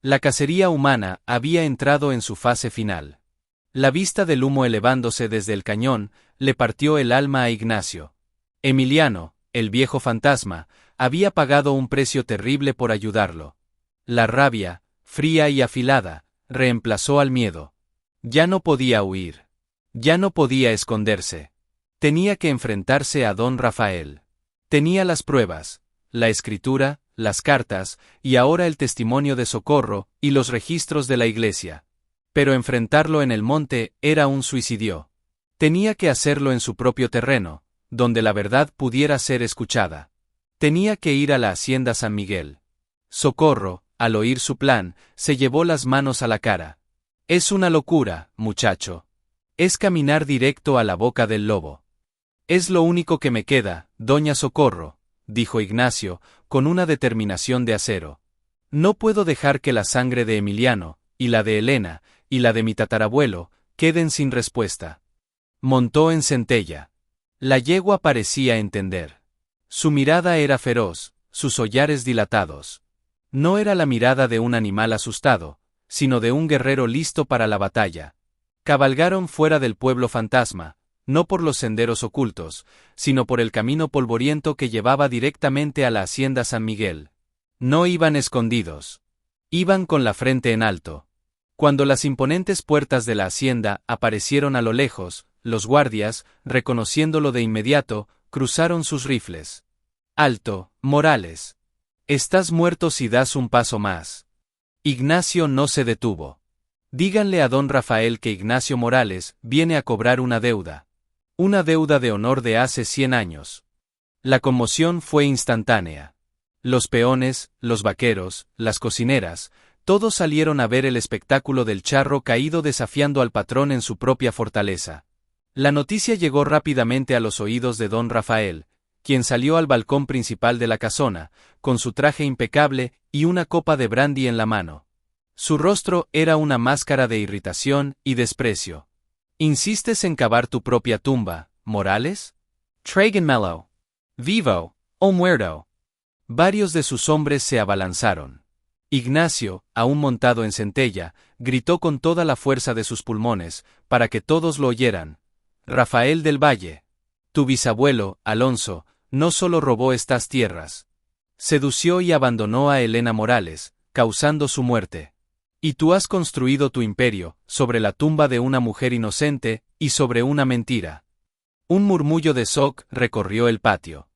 La cacería humana había entrado en su fase final. La vista del humo elevándose desde el cañón le partió el alma a Ignacio. Emiliano, el viejo fantasma, había pagado un precio terrible por ayudarlo. La rabia, fría y afilada, reemplazó al miedo. Ya no podía huir. Ya no podía esconderse. Tenía que enfrentarse a don Rafael. Tenía las pruebas, la escritura, las cartas, y ahora el testimonio de Socorro y los registros de la iglesia. Pero enfrentarlo en el monte era un suicidio. Tenía que hacerlo en su propio terreno, donde la verdad pudiera ser escuchada. Tenía que ir a la hacienda San Miguel. Socorro, al oír su plan, se llevó las manos a la cara. Es una locura, muchacho. Es caminar directo a la boca del lobo. Es lo único que me queda, doña Socorro, dijo Ignacio, con una determinación de acero. No puedo dejar que la sangre de Emiliano, y la de Elena, y la de mi tatarabuelo, queden sin respuesta. Montó en Centella. La yegua parecía entender. Su mirada era feroz, sus hollares dilatados. No era la mirada de un animal asustado, sino de un guerrero listo para la batalla. Cabalgaron fuera del pueblo fantasma, no por los senderos ocultos, sino por el camino polvoriento que llevaba directamente a la hacienda San Miguel. No iban escondidos. Iban con la frente en alto. Cuando las imponentes puertas de la hacienda aparecieron a lo lejos, los guardias, reconociéndolo de inmediato, cruzaron sus rifles. «Alto, Morales. Estás muerto si das un paso más». Ignacio no se detuvo. «Díganle a don Rafael que Ignacio Morales viene a cobrar una deuda. Una deuda de honor de hace 100 años». La conmoción fue instantánea. Los peones, los vaqueros, las cocineras, todos salieron a ver el espectáculo del charro caído desafiando al patrón en su propia fortaleza. La noticia llegó rápidamente a los oídos de don Rafael, quien salió al balcón principal de la casona, con su traje impecable y una copa de brandy en la mano. Su rostro era una máscara de irritación y desprecio. ¿Insistes en cavar tu propia tumba, Morales? Tráiganmelo. Vivo, o muerto. Varios de sus hombres se abalanzaron. Ignacio, aún montado en centella, gritó con toda la fuerza de sus pulmones, para que todos lo oyeran. «Rafael del Valle. Tu bisabuelo, Alonso, no solo robó estas tierras. Sedució y abandonó a Elena Morales, causando su muerte. Y tú has construido tu imperio, sobre la tumba de una mujer inocente, y sobre una mentira». Un murmullo de shock recorrió el patio.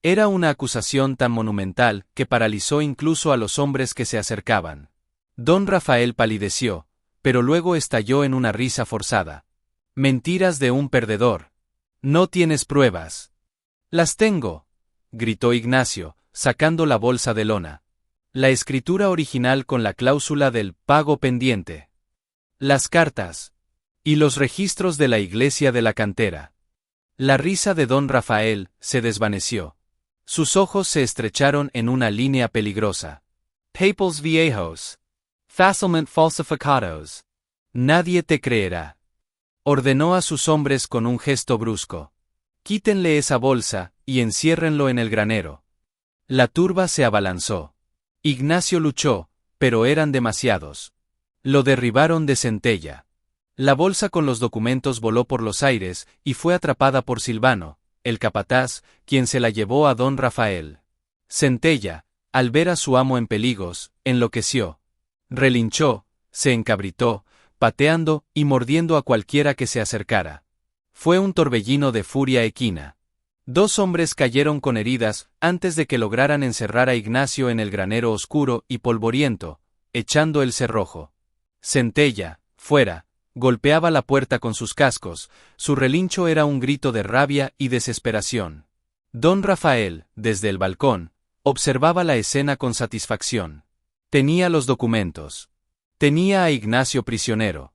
Era una acusación tan monumental que paralizó incluso a los hombres que se acercaban. Don Rafael palideció, pero luego estalló en una risa forzada. «Mentiras de un perdedor. No tienes pruebas». «Las tengo», gritó Ignacio, sacando la bolsa de lona. La escritura original con la cláusula del pago pendiente. Las cartas. Y los registros de la iglesia de la cantera. La risa de don Rafael se desvaneció. Sus ojos se estrecharon en una línea peligrosa. «Papeles viejos. Fácilmente falsificados. Nadie te creerá». Ordenó a sus hombres con un gesto brusco. «Quítenle esa bolsa, y enciérrenlo en el granero». La turba se abalanzó. Ignacio luchó, pero eran demasiados. Lo derribaron de centella. La bolsa con los documentos voló por los aires, y fue atrapada por Silvano, el capataz, quien se la llevó a don Rafael. Centella, al ver a su amo en peligros, enloqueció. Relinchó, se encabritó, pateando y mordiendo a cualquiera que se acercara. Fue un torbellino de furia equina. 2 hombres cayeron con heridas antes de que lograran encerrar a Ignacio en el granero oscuro y polvoriento, echando el cerrojo. Centella, fuera, golpeaba la puerta con sus cascos, su relincho era un grito de rabia y desesperación. Don Rafael, desde el balcón, observaba la escena con satisfacción. Tenía los documentos. Tenía a Ignacio prisionero.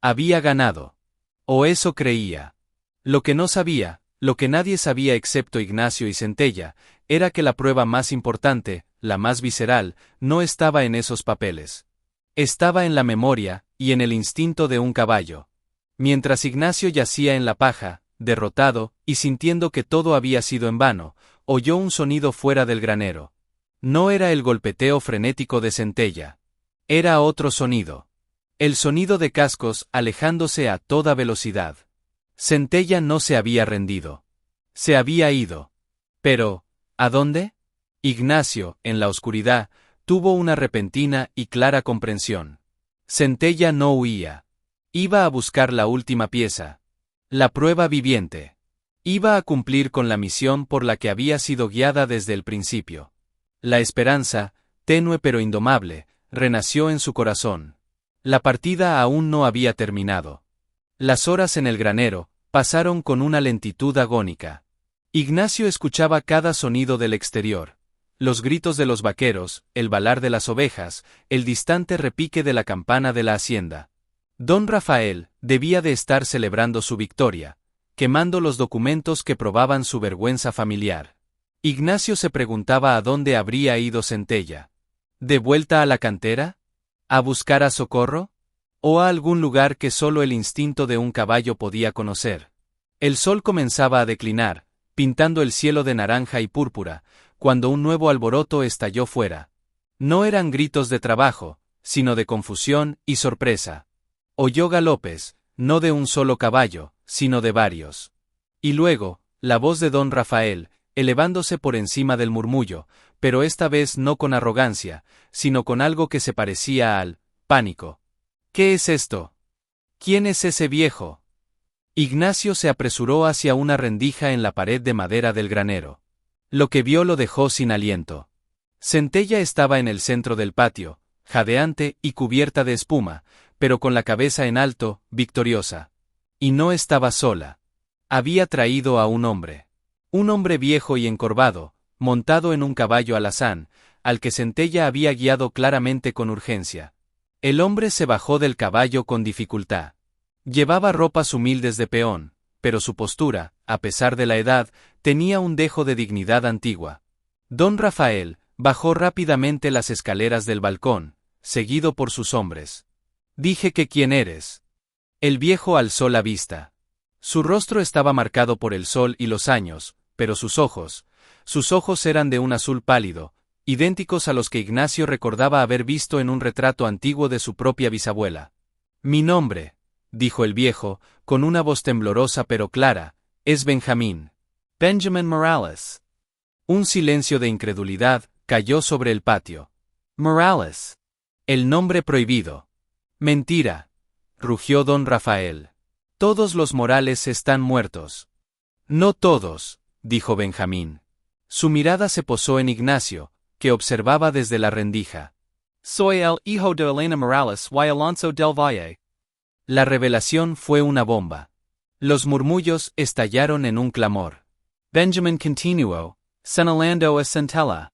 Había ganado. O eso creía. Lo que no sabía, lo que nadie sabía excepto Ignacio y Centella, era que la prueba más importante, la más visceral, no estaba en esos papeles. Estaba en la memoria, y en el instinto de un caballo. Mientras Ignacio yacía en la paja, derrotado, y sintiendo que todo había sido en vano, oyó un sonido fuera del granero. No era el golpeteo frenético de Centella. Era otro sonido. El sonido de cascos alejándose a toda velocidad. Centella no se había rendido. Se había ido. Pero, ¿a dónde? Ignacio, en la oscuridad, tuvo una repentina y clara comprensión. Centella no huía. Iba a buscar la última pieza. La prueba viviente. Iba a cumplir con la misión por la que había sido guiada desde el principio. La esperanza, tenue pero indomable, renació en su corazón. La partida aún no había terminado. Las horas en el granero pasaron con una lentitud agónica. Ignacio escuchaba cada sonido del exterior. Los gritos de los vaqueros, el balar de las ovejas, el distante repique de la campana de la hacienda. Don Rafael debía de estar celebrando su victoria, quemando los documentos que probaban su vergüenza familiar. Ignacio se preguntaba a dónde habría ido Centella. ¿De vuelta a la cantera? ¿A buscar a socorro? ¿O a algún lugar que solo el instinto de un caballo podía conocer? El sol comenzaba a declinar, pintando el cielo de naranja y púrpura, cuando un nuevo alboroto estalló fuera. No eran gritos de trabajo, sino de confusión y sorpresa. Oyó galopes, no de un solo caballo, sino de varios. Y luego, la voz de don Rafael, elevándose por encima del murmullo, pero esta vez no con arrogancia, sino con algo que se parecía al pánico. ¿Qué es esto? ¿Quién es ese viejo? Ignacio se apresuró hacia una rendija en la pared de madera del granero. Lo que vio lo dejó sin aliento. Centella estaba en el centro del patio, jadeante y cubierta de espuma, pero con la cabeza en alto, victoriosa. Y no estaba sola. Había traído a un hombre. Un hombre viejo y encorvado, montado en un caballo alazán, al que Centella había guiado claramente con urgencia. El hombre se bajó del caballo con dificultad. Llevaba ropas humildes de peón, pero su postura, a pesar de la edad, tenía un dejo de dignidad antigua. Don Rafael bajó rápidamente las escaleras del balcón, seguido por sus hombres. Dije que ¿quién eres? El viejo alzó la vista. Su rostro estaba marcado por el sol y los años, pero sus ojos eran de un azul pálido, idénticos a los que Ignacio recordaba haber visto en un retrato antiguo de su propia bisabuela. Mi nombre, dijo el viejo, con una voz temblorosa pero clara, es Benjamín. Benjamin Morales. Un silencio de incredulidad cayó sobre el patio. Morales. El nombre prohibido. Mentira, rugió don Rafael. Todos los Morales están muertos. No todos, dijo Benjamín. Su mirada se posó en Ignacio, que observaba desde la rendija. Soy el hijo de Elena Morales y Alonso del Valle. La revelación fue una bomba. Los murmullos estallaron en un clamor. Benjamin continuó, señalando a Centella.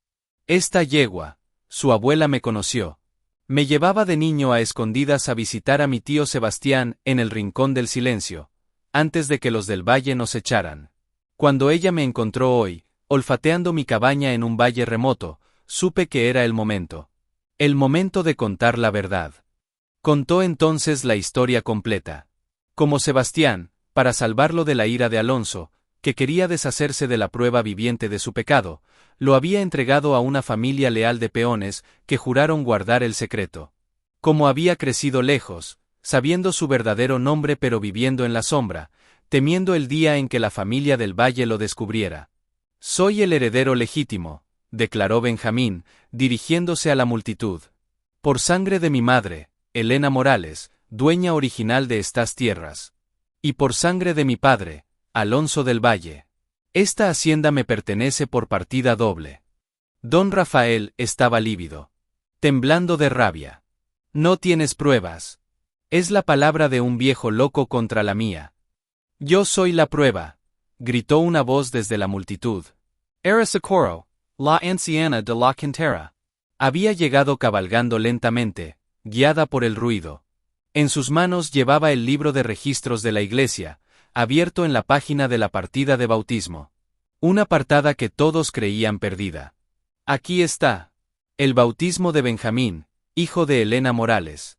Esta yegua, su abuela me conoció. Me llevaba de niño a escondidas a visitar a mi tío Sebastián en el Rincón del Silencio, antes de que los del valle nos echaran. Cuando ella me encontró hoy, olfateando mi cabaña en un valle remoto, supe que era el momento. El momento de contar la verdad. Contó entonces la historia completa. Como Sebastián, para salvarlo de la ira de Alonso, que quería deshacerse de la prueba viviente de su pecado, lo había entregado a una familia leal de peones que juraron guardar el secreto. Como había crecido lejos, sabiendo su verdadero nombre pero viviendo en la sombra, temiendo el día en que la familia del Valle lo descubriera. Soy el heredero legítimo, declaró Benjamín, dirigiéndose a la multitud. Por sangre de mi madre, Elena Morales, dueña original de estas tierras. Y por sangre de mi padre, Alonso del Valle. Esta hacienda me pertenece por partida doble. Don Rafael estaba lívido. Temblando de rabia. No tienes pruebas. Es la palabra de un viejo loco contra la mía. Yo soy la prueba, gritó una voz desde la multitud. Era Socorro, la anciana de la cantera. Había llegado cabalgando lentamente, guiada por el ruido. En sus manos llevaba el libro de registros de la iglesia, abierto en la página de la partida de bautismo. Una partada que todos creían perdida. Aquí está. El bautismo de Benjamín, hijo de Elena Morales.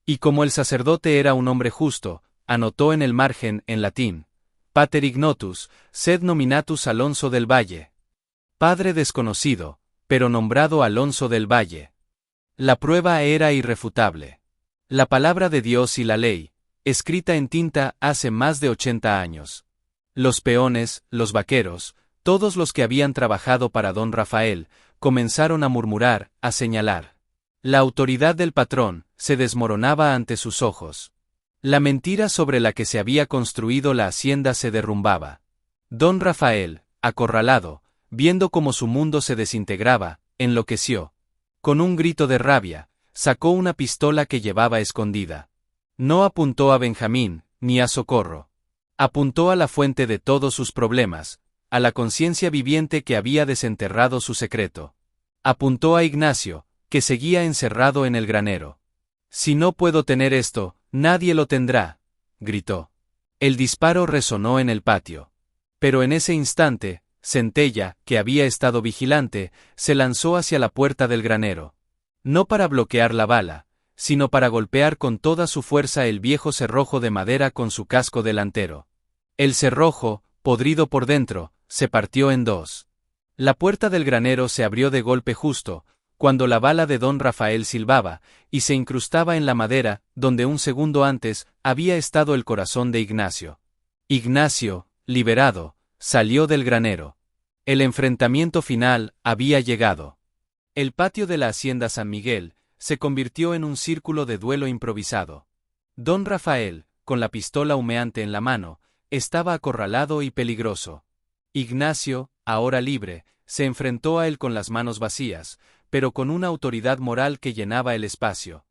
Y como el sacerdote era un hombre justo, anotó en el margen, en latín, Pater ignotus, sed nominatus Alonso del Valle. Padre desconocido, pero nombrado Alonso del Valle. La prueba era irrefutable. La palabra de Dios y la ley, escrita en tinta hace más de 80 años. Los peones, los vaqueros, todos los que habían trabajado para don Rafael, comenzaron a murmurar, a señalar. La autoridad del patrón se desmoronaba ante sus ojos. La mentira sobre la que se había construido la hacienda se derrumbaba. Don Rafael, acorralado, viendo cómo su mundo se desintegraba, enloqueció. Con un grito de rabia, sacó una pistola que llevaba escondida. No apuntó a Benjamín, ni a Socorro. Apuntó a la fuente de todos sus problemas, a la conciencia viviente que había desenterrado su secreto. Apuntó a Ignacio, que seguía encerrado en el granero. Si no puedo tener esto, nadie lo tendrá, gritó. El disparo resonó en el patio. Pero en ese instante, Centella, que había estado vigilante, se lanzó hacia la puerta del granero. No para bloquear la bala, sino para golpear con toda su fuerza el viejo cerrojo de madera con su casco delantero. El cerrojo, podrido por dentro, se partió en dos. La puerta del granero se abrió de golpe justo, cuando la bala de don Rafael silbaba, y se incrustaba en la madera, donde un segundo antes había estado el corazón de Ignacio. Ignacio, liberado, salió del granero. El enfrentamiento final había llegado. El patio de la hacienda San Miguel se convirtió en un círculo de duelo improvisado. Don Rafael, con la pistola humeante en la mano, estaba acorralado y peligroso. Ignacio, ahora libre, se enfrentó a él con las manos vacías, pero con una autoridad moral que llenaba el espacio.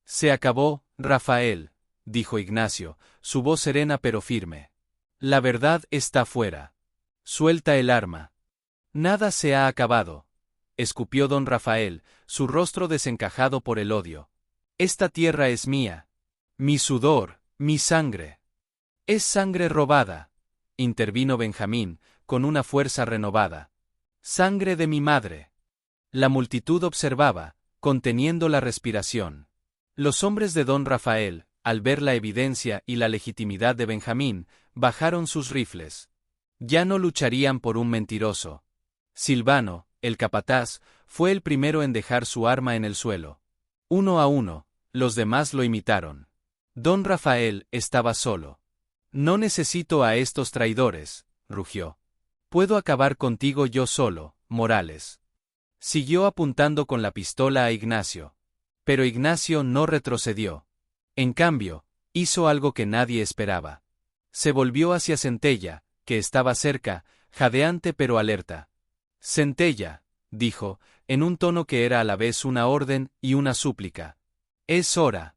Se acabó, Rafael, dijo Ignacio, su voz serena pero firme. La verdad está fuera. Suelta el arma. Nada se ha acabado, escupió don Rafael, su rostro desencajado por el odio. Esta tierra es mía. Mi sudor, mi sangre. Es sangre robada, intervino Benjamín, con una fuerza renovada. Sangre de mi madre. La multitud observaba, conteniendo la respiración. Los hombres de don Rafael, al ver la evidencia y la legitimidad de Benjamín, bajaron sus rifles. Ya no lucharían por un mentiroso. Silvano, el capataz, fue el primero en dejar su arma en el suelo. Uno a uno, los demás lo imitaron. Don Rafael estaba solo. No necesito a estos traidores, rugió. Puedo acabar contigo yo solo, Morales. Siguió apuntando con la pistola a Ignacio. Pero Ignacio no retrocedió. En cambio, hizo algo que nadie esperaba. Se volvió hacia Centella, que estaba cerca, jadeante pero alerta. Centella, dijo, en un tono que era a la vez una orden y una súplica. Es hora.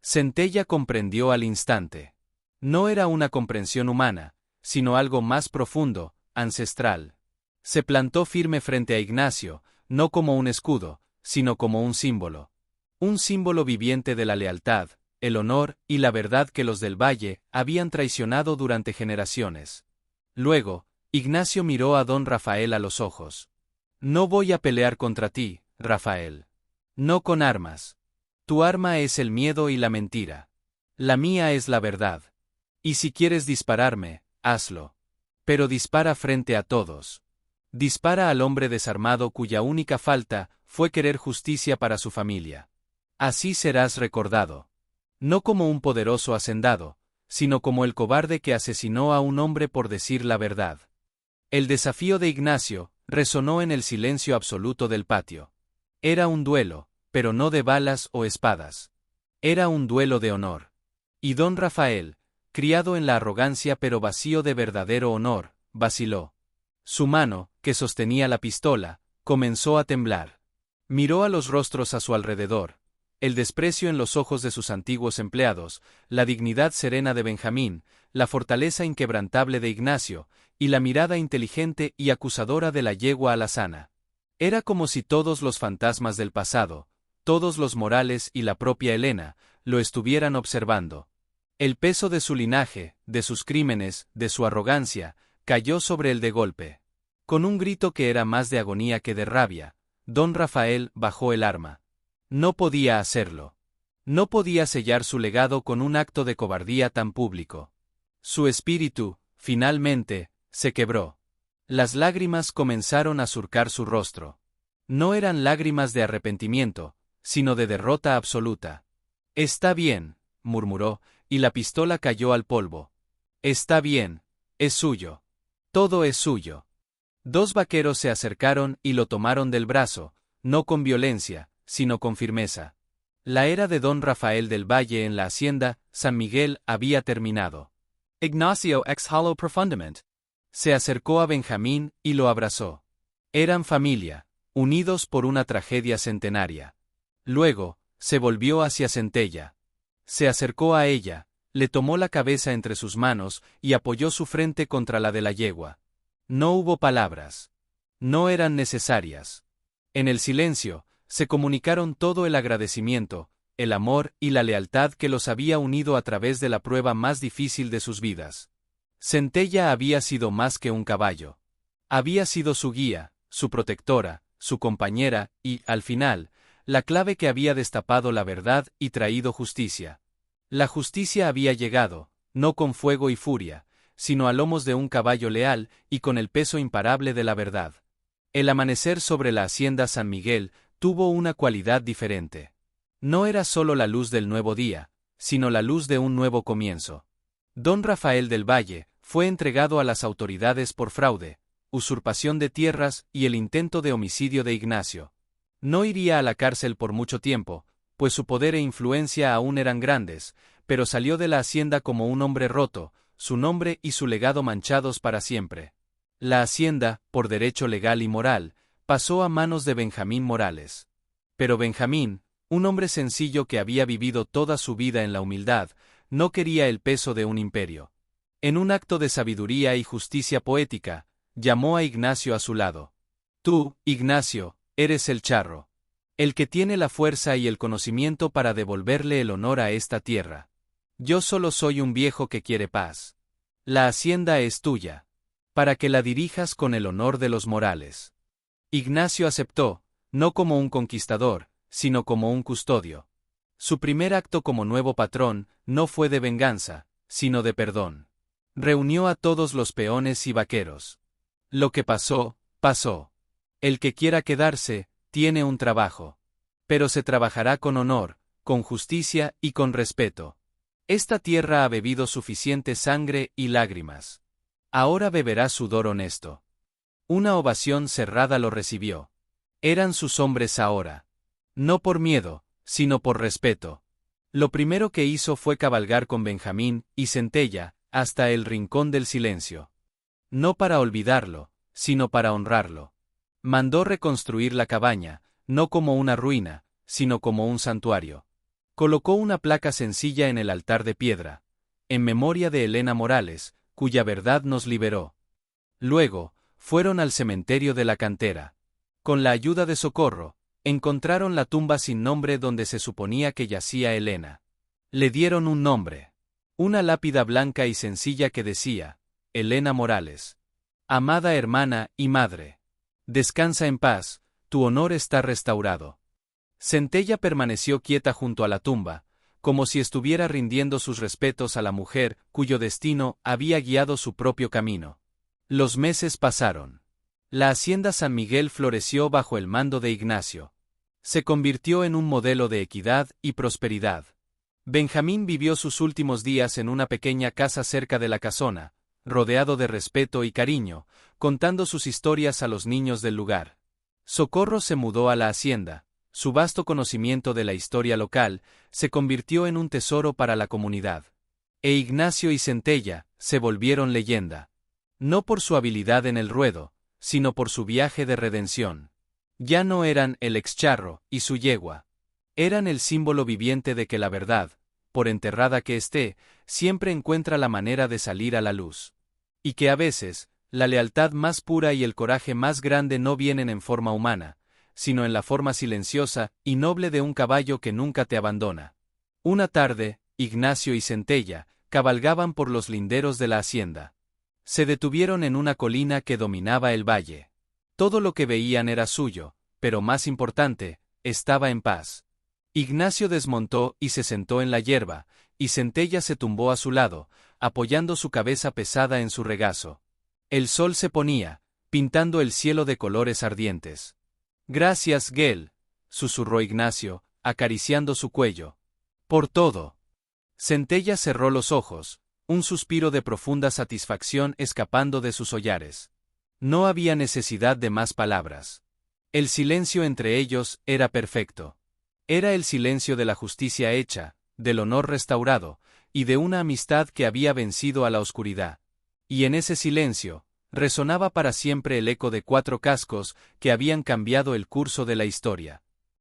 Centella comprendió al instante. No era una comprensión humana, sino algo más profundo, ancestral. Se plantó firme frente a Ignacio, no como un escudo, sino como un símbolo. Un símbolo viviente de la lealtad, el honor y la verdad que los del Valle habían traicionado durante generaciones. Luego, Ignacio miró a don Rafael a los ojos. No voy a pelear contra ti, Rafael. No con armas. Tu arma es el miedo y la mentira. La mía es la verdad. Y si quieres dispararme, hazlo. Pero dispara frente a todos. Dispara al hombre desarmado cuya única falta fue querer justicia para su familia. Así serás recordado. No como un poderoso hacendado, sino como el cobarde que asesinó a un hombre por decir la verdad. El desafío de Ignacio resonó en el silencio absoluto del patio. Era un duelo, pero no de balas o espadas. Era un duelo de honor. Y don Rafael, criado en la arrogancia pero vacío de verdadero honor, vaciló. Su mano, que sostenía la pistola, comenzó a temblar. Miró a los rostros a su alrededor, el desprecio en los ojos de sus antiguos empleados, la dignidad serena de Benjamín, la fortaleza inquebrantable de Ignacio, y la mirada inteligente y acusadora de la yegua alazana. Era como si todos los fantasmas del pasado, todos los Morales y la propia Elena, lo estuvieran observando. El peso de su linaje, de sus crímenes, de su arrogancia, cayó sobre él de golpe. Con un grito que era más de agonía que de rabia, don Rafael bajó el arma. No podía hacerlo. No podía sellar su legado con un acto de cobardía tan público. Su espíritu, finalmente, se quebró. Las lágrimas comenzaron a surcar su rostro. No eran lágrimas de arrepentimiento, sino de derrota absoluta. Está bien, murmuró, y la pistola cayó al polvo. Está bien, es suyo. Todo es suyo. Dos vaqueros se acercaron y lo tomaron del brazo, no con violencia, sino con firmeza. La era de don Rafael del Valle en la hacienda San Miguel había terminado. Ignacio exhaló profundamente. Se acercó a Benjamín y lo abrazó. Eran familia, unidos por una tragedia centenaria. Luego, se volvió hacia Centella. Se acercó a ella, le tomó la cabeza entre sus manos y apoyó su frente contra la de la yegua. No hubo palabras. No eran necesarias. En el silencio, se comunicaron todo el agradecimiento, el amor y la lealtad que los había unido a través de la prueba más difícil de sus vidas. Centella había sido más que un caballo. Había sido su guía, su protectora, su compañera y, al final, la clave que había destapado la verdad y traído justicia. La justicia había llegado, no con fuego y furia, sino a lomos de un caballo leal y con el peso imparable de la verdad. El amanecer sobre la hacienda San Miguel tuvo una cualidad diferente. No era solo la luz del nuevo día, sino la luz de un nuevo comienzo. Don Rafael del Valle fue entregado a las autoridades por fraude, usurpación de tierras y el intento de homicidio de Ignacio. No iría a la cárcel por mucho tiempo, pues su poder e influencia aún eran grandes, pero salió de la hacienda como un hombre roto, su nombre y su legado manchados para siempre. La hacienda, por derecho legal y moral, pasó a manos de Benjamín Morales. Pero Benjamín, un hombre sencillo que había vivido toda su vida en la humildad, no quería el peso de un imperio. En un acto de sabiduría y justicia poética, llamó a Ignacio a su lado. Tú, Ignacio, eres el charro. El que tiene la fuerza y el conocimiento para devolverle el honor a esta tierra. Yo solo soy un viejo que quiere paz. La hacienda es tuya, para que la dirijas con el honor de los Morales. Ignacio aceptó, no como un conquistador, sino como un custodio. Su primer acto como nuevo patrón no fue de venganza, sino de perdón. Reunió a todos los peones y vaqueros. Lo que pasó, pasó. El que quiera quedarse, tiene un trabajo. Pero se trabajará con honor, con justicia y con respeto. Esta tierra ha bebido suficiente sangre y lágrimas. Ahora beberá sudor honesto. Una ovación cerrada lo recibió. Eran sus hombres ahora. No por miedo, sino por respeto. Lo primero que hizo fue cabalgar con Benjamín y Centella hasta el rincón del silencio. No para olvidarlo, sino para honrarlo. Mandó reconstruir la cabaña, no como una ruina, sino como un santuario. Colocó una placa sencilla en el altar de piedra, en memoria de Elena Morales, cuya verdad nos liberó. Luego, fueron al cementerio de la cantera. Con la ayuda de Socorro, encontraron la tumba sin nombre donde se suponía que yacía Elena. Le dieron un nombre. Una lápida blanca y sencilla que decía, Elena Morales. Amada hermana y madre. Descansa en paz, tu honor está restaurado. Centella permaneció quieta junto a la tumba, como si estuviera rindiendo sus respetos a la mujer cuyo destino había guiado su propio camino. Los meses pasaron. La hacienda San Miguel floreció bajo el mando de Ignacio. Se convirtió en un modelo de equidad y prosperidad. Benjamín vivió sus últimos días en una pequeña casa cerca de la casona, rodeado de respeto y cariño, contando sus historias a los niños del lugar. Socorro se mudó a la hacienda. Su vasto conocimiento de la historia local se convirtió en un tesoro para la comunidad. E Ignacio y Centella se volvieron leyenda. No por su habilidad en el ruedo, sino por su viaje de redención. Ya no eran el excharro y su yegua. Eran el símbolo viviente de que la verdad, por enterrada que esté, siempre encuentra la manera de salir a la luz. Y que a veces, la lealtad más pura y el coraje más grande no vienen en forma humana, sino en la forma silenciosa y noble de un caballo que nunca te abandona. Una tarde, Ignacio y Centella cabalgaban por los linderos de la hacienda. Se detuvieron en una colina que dominaba el valle. Todo lo que veían era suyo, pero más importante, estaba en paz. Ignacio desmontó y se sentó en la hierba, y Centella se tumbó a su lado, apoyando su cabeza pesada en su regazo. El sol se ponía, pintando el cielo de colores ardientes. Gracias, Gel, susurró Ignacio, acariciando su cuello. Por todo. Centella cerró los ojos, un suspiro de profunda satisfacción escapando de sus hollares. No había necesidad de más palabras. El silencio entre ellos era perfecto. Era el silencio de la justicia hecha, del honor restaurado, y de una amistad que había vencido a la oscuridad. Y en ese silencio, resonaba para siempre el eco de 4 cascos que habían cambiado el curso de la historia.